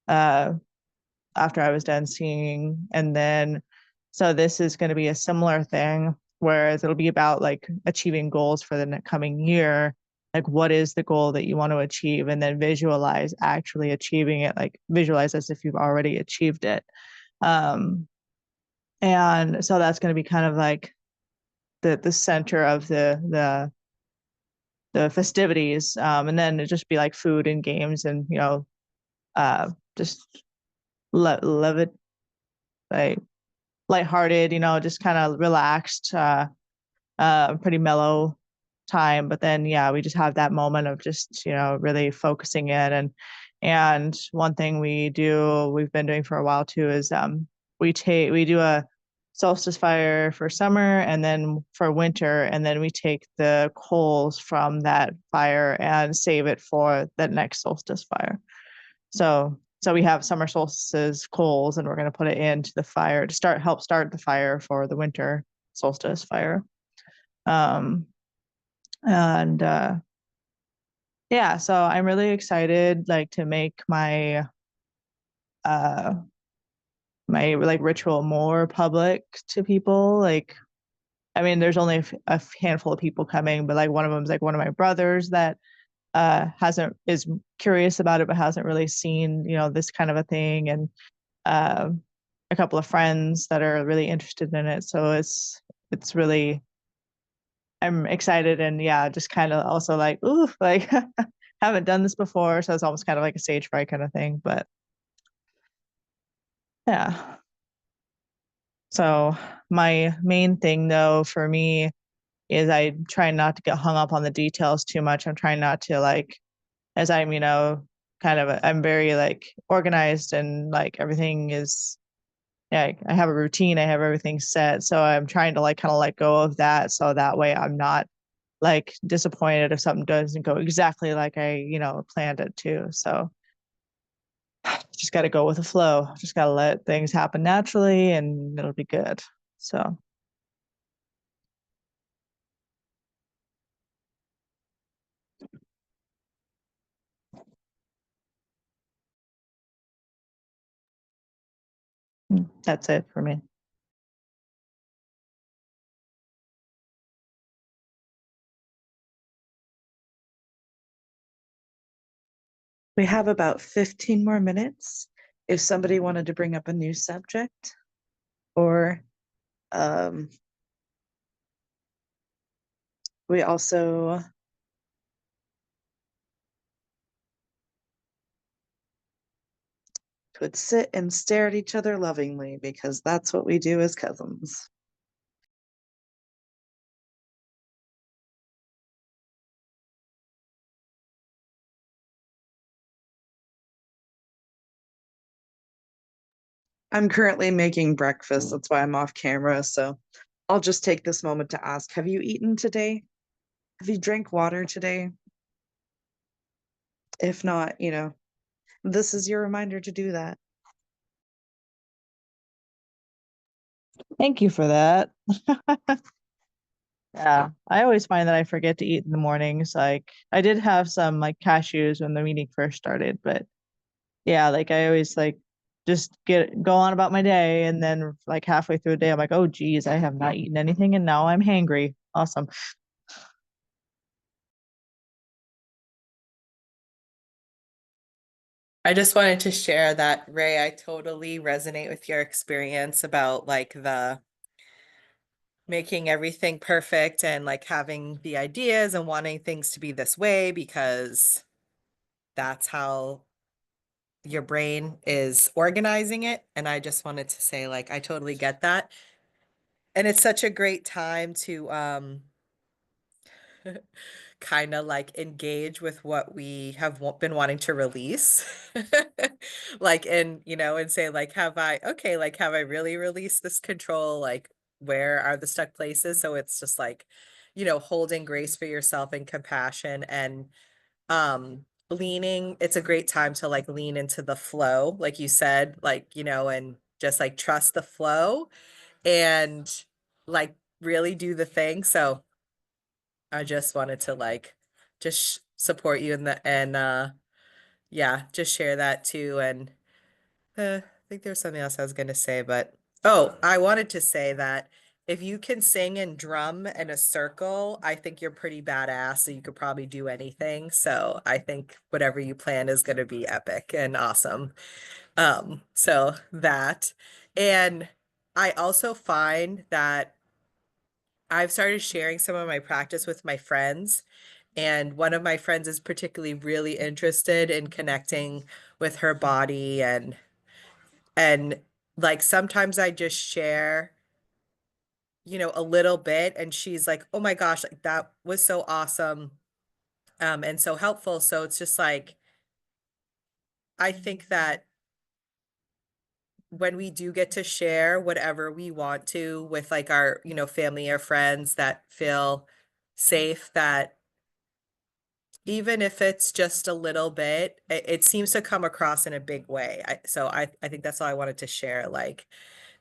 after I was done singing. And then, so this is going to be a similar thing, whereas it'll be about like achieving goals for the coming year. Like, what is the goal that you want to achieve? And then visualize actually achieving it, like visualize as if you've already achieved it. And so that's going to be kind of like the center of the festivities. And then it just be like food and games and, just love it, like lighthearted, just kind of relaxed, pretty mellow time, but then yeah, we just have that moment of just, really focusing in. And one thing we've been doing for a while too is we do a solstice fire for summer and then for winter, and then we take the coals from that fire and save it for the next solstice fire. So we have summer solstice coals, and we're going to put it into the fire to help start the fire for the winter solstice fire. And yeah, so I'm really excited like to make uh my like ritual more public to people. Like, I mean, there's only a handful of people coming, but like one of them is like one of my brothers that hasn't is curious about it but hasn't really seen, this kind of a thing, and uh, a couple of friends that are really interested in it. So it's really, I'm excited, and yeah, just kind of also like, ooh, like haven't done this before, so it's almost kind of like a stage fright kind of thing. But yeah. So my main thing though for me is I try not to get hung up on the details too much. I'm trying not to like, as I'm, I'm very like organized, and like everything is, yeah, I have a routine, I have everything set. So I'm trying to like kind of let go of that. So that way I'm not like disappointed if something doesn't go exactly like I, planned it to. So just got to go with the flow. Just got to let things happen naturally, and it'll be good. So that's it for me. We have about 15 more minutes. If somebody wanted to bring up a new subject, or um, we also could sit and stare at each other lovingly, because that's what we do as cousins. I'm currently making breakfast. That's why I'm off camera. So I'll just take this moment to ask, have you eaten today? Have you drank water today? If not, this is your reminder to do that. Thank you for that. Yeah, I always find that I forget to eat in the mornings. Like I did have some like cashews when the meeting first started, but yeah, like I always like just go on about my day, and then like halfway through the day I'm like, oh geez, I have not eaten anything and now I'm hangry. Awesome. I just wanted to share that, Ray, I totally resonate with your experience about like the making everything perfect and like having the ideas and wanting things to be this way because that's how your brain is organizing it. And I just wanted to say, like, I totally get that. And it's such a great time to kind of like engage with what we have been wanting to release. Like, and, and say, like, have I really released this control? Like, where are the stuck places? So it's just like, holding grace for yourself and compassion and leaning. It's a great time to like lean into the flow, like you said, like, and just like trust the flow and like really do the thing. So I just wanted to like just support you in the and yeah, just share that too. And I think there's something else I was gonna say, but oh, I wanted to say that if you can sing and drum in a circle, I think you're pretty badass. So you could probably do anything. So I think whatever you plan is gonna be epic and awesome. So that, and I also find that I've started sharing some of my practice with my friends. And one of my friends is particularly really interested in connecting with her body and like sometimes I just share a little bit, and she's like, oh my gosh, like that was so awesome, and so helpful. So it's just like, I think that when we do get to share whatever we want to with like our, family or friends that feel safe, that even if it's just a little bit, it seems to come across in a big way. So I think that's all I wanted to share. Like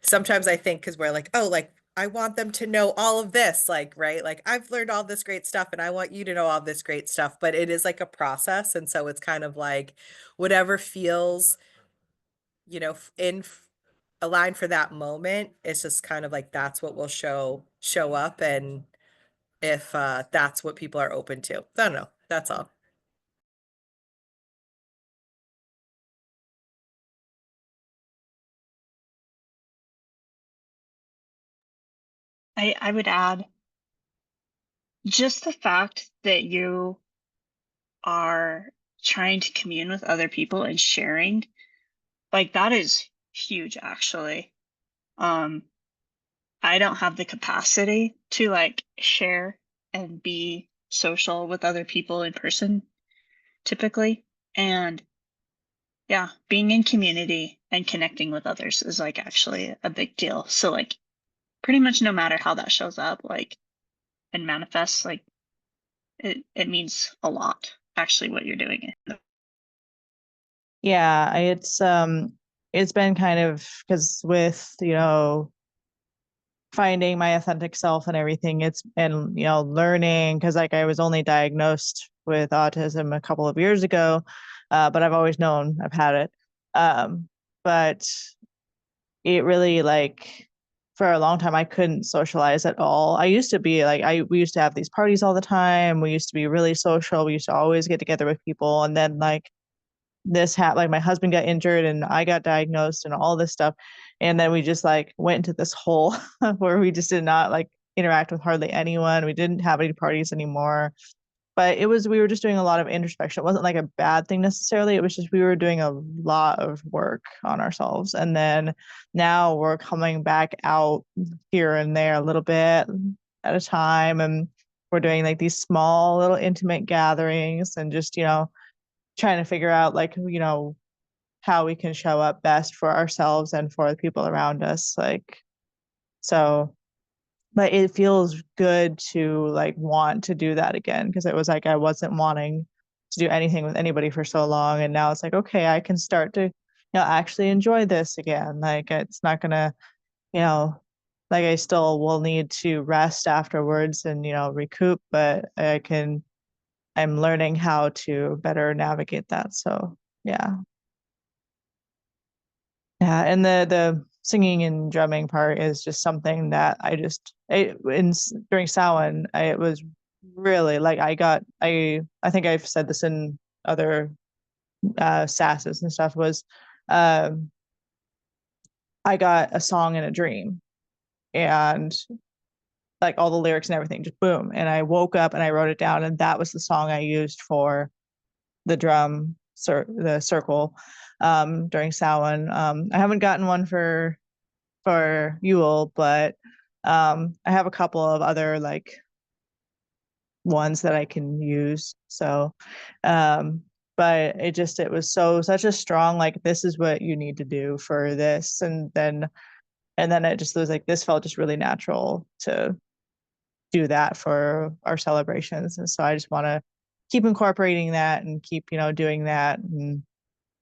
sometimes I think because we're like, oh, like I want them to know all of this, like, right? Like I've learned all this great stuff and I want you to know all this great stuff, but it is like a process. And so it's kind of like whatever feels, aligned for that moment. It's just kind of like that's what will show up, and if that's what people are open to. I don't know. That's all. I would add just the fact that you are trying to commune with other people and sharing, like that is huge actually. I don't have the capacity to like share and be social with other people in person typically. And yeah, being in community and connecting with others is like actually a big deal. So like pretty much no matter how that shows up, like and manifests, like it means a lot actually what you're doing. Yeah, it's been kind of because with, finding my authentic self and everything, it's and learning, because like I was only diagnosed with autism a couple of years ago, but I've always known I've had it. But it really, like, for a long time I couldn't socialize at all. I used to be like, we used to have these parties all the time. We used to be really social. We used to always get together with people. And then like like my husband got injured and I got diagnosed and all this stuff. And then we just like went into this hole where we just did not like interact with hardly anyone. We didn't have any parties anymore. But we were just doing a lot of introspection. It wasn't like a bad thing necessarily. It was just we were doing a lot of work on ourselves. And then now we're coming back out here and there a little bit at a time. And we're doing like these small little intimate gatherings and just, trying to figure out like, how we can show up best for ourselves and for the people around us. Like, so but it feels good to like want to do that again, because it was like I wasn't wanting to do anything with anybody for so long, and now it's like, okay, I can start to actually enjoy this again. Like it's not gonna, you know like I still will need to rest afterwards and recoup, but I'm learning how to better navigate that. So yeah. Yeah, and the singing and drumming part is just something that during Samhain, it was really like I think I've said this in other sasses and stuff, was um I got a song in a dream, and like all the lyrics and everything just boom, and I woke up and I wrote it down, and that was the song I used for the circle during Samhain. I haven't gotten one for Yule, but I have a couple of other like ones that I can use. So, but it was such a strong, like, this is what you need to do for this. And then it just was like, this felt just really natural to do that for our celebrations. And so I just want to keep incorporating that and keep, doing that.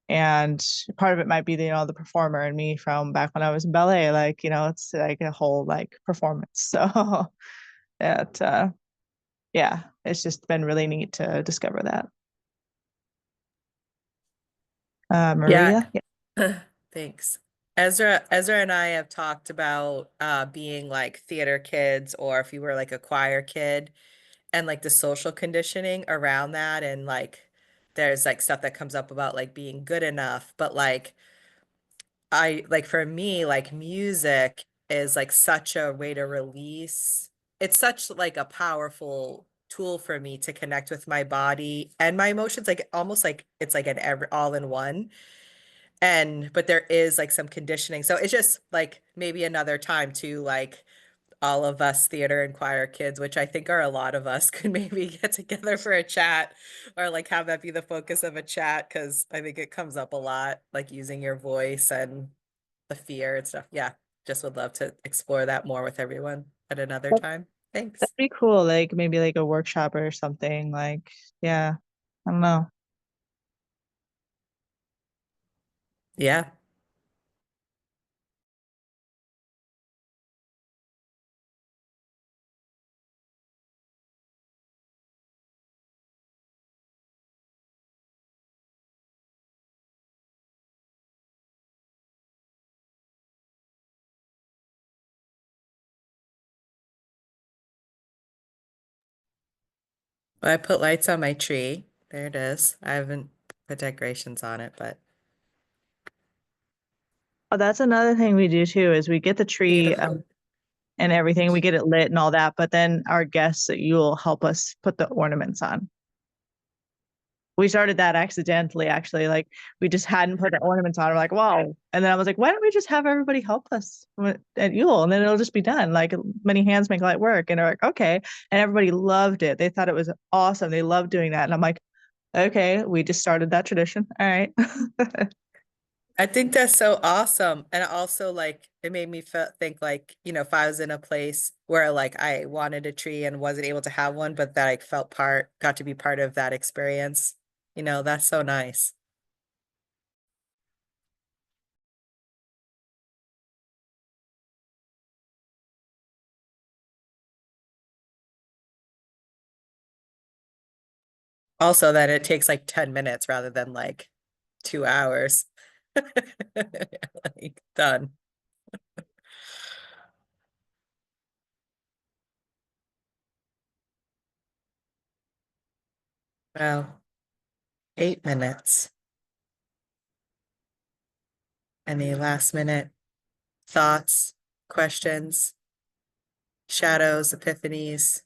And part of it might be the performer in me from back when I was in ballet, like, it's like a whole like performance. So that yeah, it's just been really neat to discover that. Maria? Yeah. Thanks. Ezra and I have talked about being like theater kids, or if you were like a choir kid, and like the social conditioning around that, and like there's like stuff that comes up about like being good enough, but like for me, like music is like such a way to release. It's such like a powerful tool for me to connect with my body and my emotions, like almost like it's like an all in one. But there is like some conditioning. So it's just like maybe another time to like all of us theater and choir kids, which I think are a lot of us, could maybe get together for a chat or like have that be the focus of a chat because I think it comes up a lot, like using your voice and the fear and stuff. Yeah, just would love to explore that more with everyone at another That- time. Thanks. That'd be cool. Like maybe like a workshop or something. Like, yeah, I don't know. Yeah. I put lights on my tree. There it is. I haven't put decorations on it, but Oh, that's another thing we do too, is we get the tree beautiful. and everything, we get it lit and all that, but then our guests, you'll help us put the ornaments on. We started that accidentally, actually. Like we just hadn't put the ornaments on. We're like, wow. And then I was like, why don't we just have everybody help us at Yule, and then it'll just be done. Like many hands make light work. And they're like, okay. And everybody loved it. They thought it was awesome. They loved doing that. And I'm like, okay, we just started that tradition. All right. I think that's so awesome. And also like it made me think like, if I was in a place where like I wanted a tree and wasn't able to have one, but that I got to be part of that experience, that's so nice. Also that it takes like 10 minutes rather than like 2 hours. Like done. Well, 8 minutes. Any last minute thoughts, questions, shadows, epiphanies?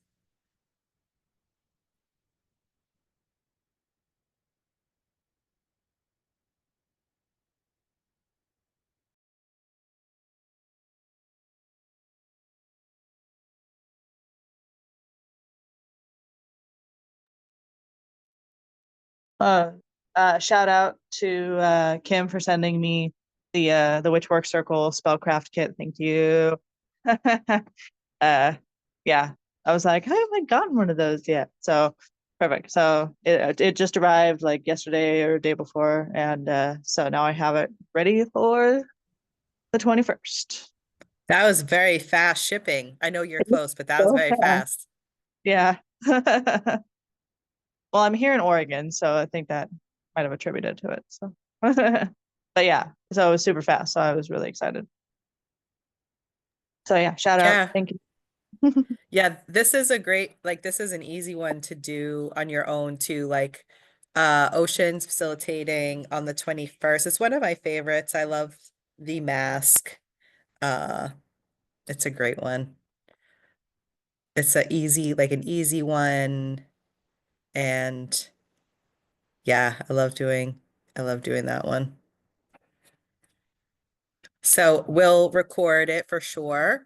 Uh, Shout out to Kim for sending me the Witchwork Circle spellcraft kit. Thank you. Yeah, I was like, I haven't gotten one of those yet. So perfect. So it just arrived like yesterday or day before, and so now I have it ready for the 21st. That was very fast shipping. I know you're It's close, but that was so very fast. fast. Yeah. Well, I'm here in Oregon, so I think that might have attributed to it. So, but yeah, so it was super fast. So I was really excited. So yeah, shout out. Yeah. Thank you. Yeah, this is an easy one to do on your own too. Like Oceans facilitating on the 21st. It's one of my favorites. I love the mask. Uh it's a great one. It's an easy one. And yeah, I love doing that one. So we'll record it for sure.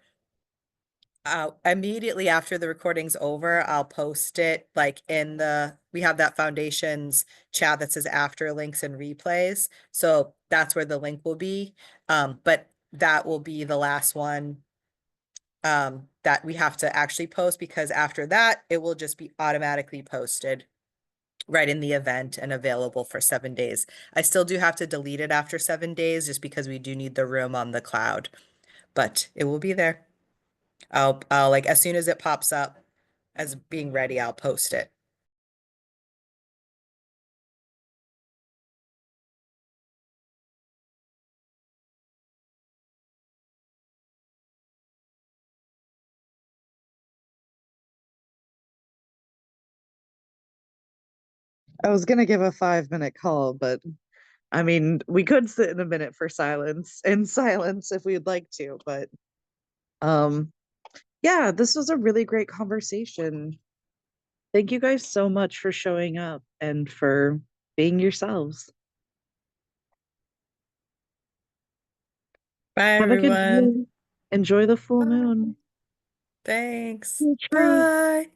Immediately after the recording's over, I'll post it like we have that foundations chat that says after links and replays. So that's where the link will be. But that will be the last one that we have to actually post because after that, it will just be automatically posted right in the event and available for 7 days. I still do have to delete it after 7 days just because we do need the room on the cloud, but it will be there. I'll like as soon as it pops up as being ready, I'll post it. I was gonna give a 5 minute call, but I mean, we could sit in a minute for silence if we'd like to, but um, yeah, this was a really great conversation. Thank you guys so much for showing up and for being yourselves. Bye, Have a good everyone. day. Enjoy the full moon. Thanks. True. Bye.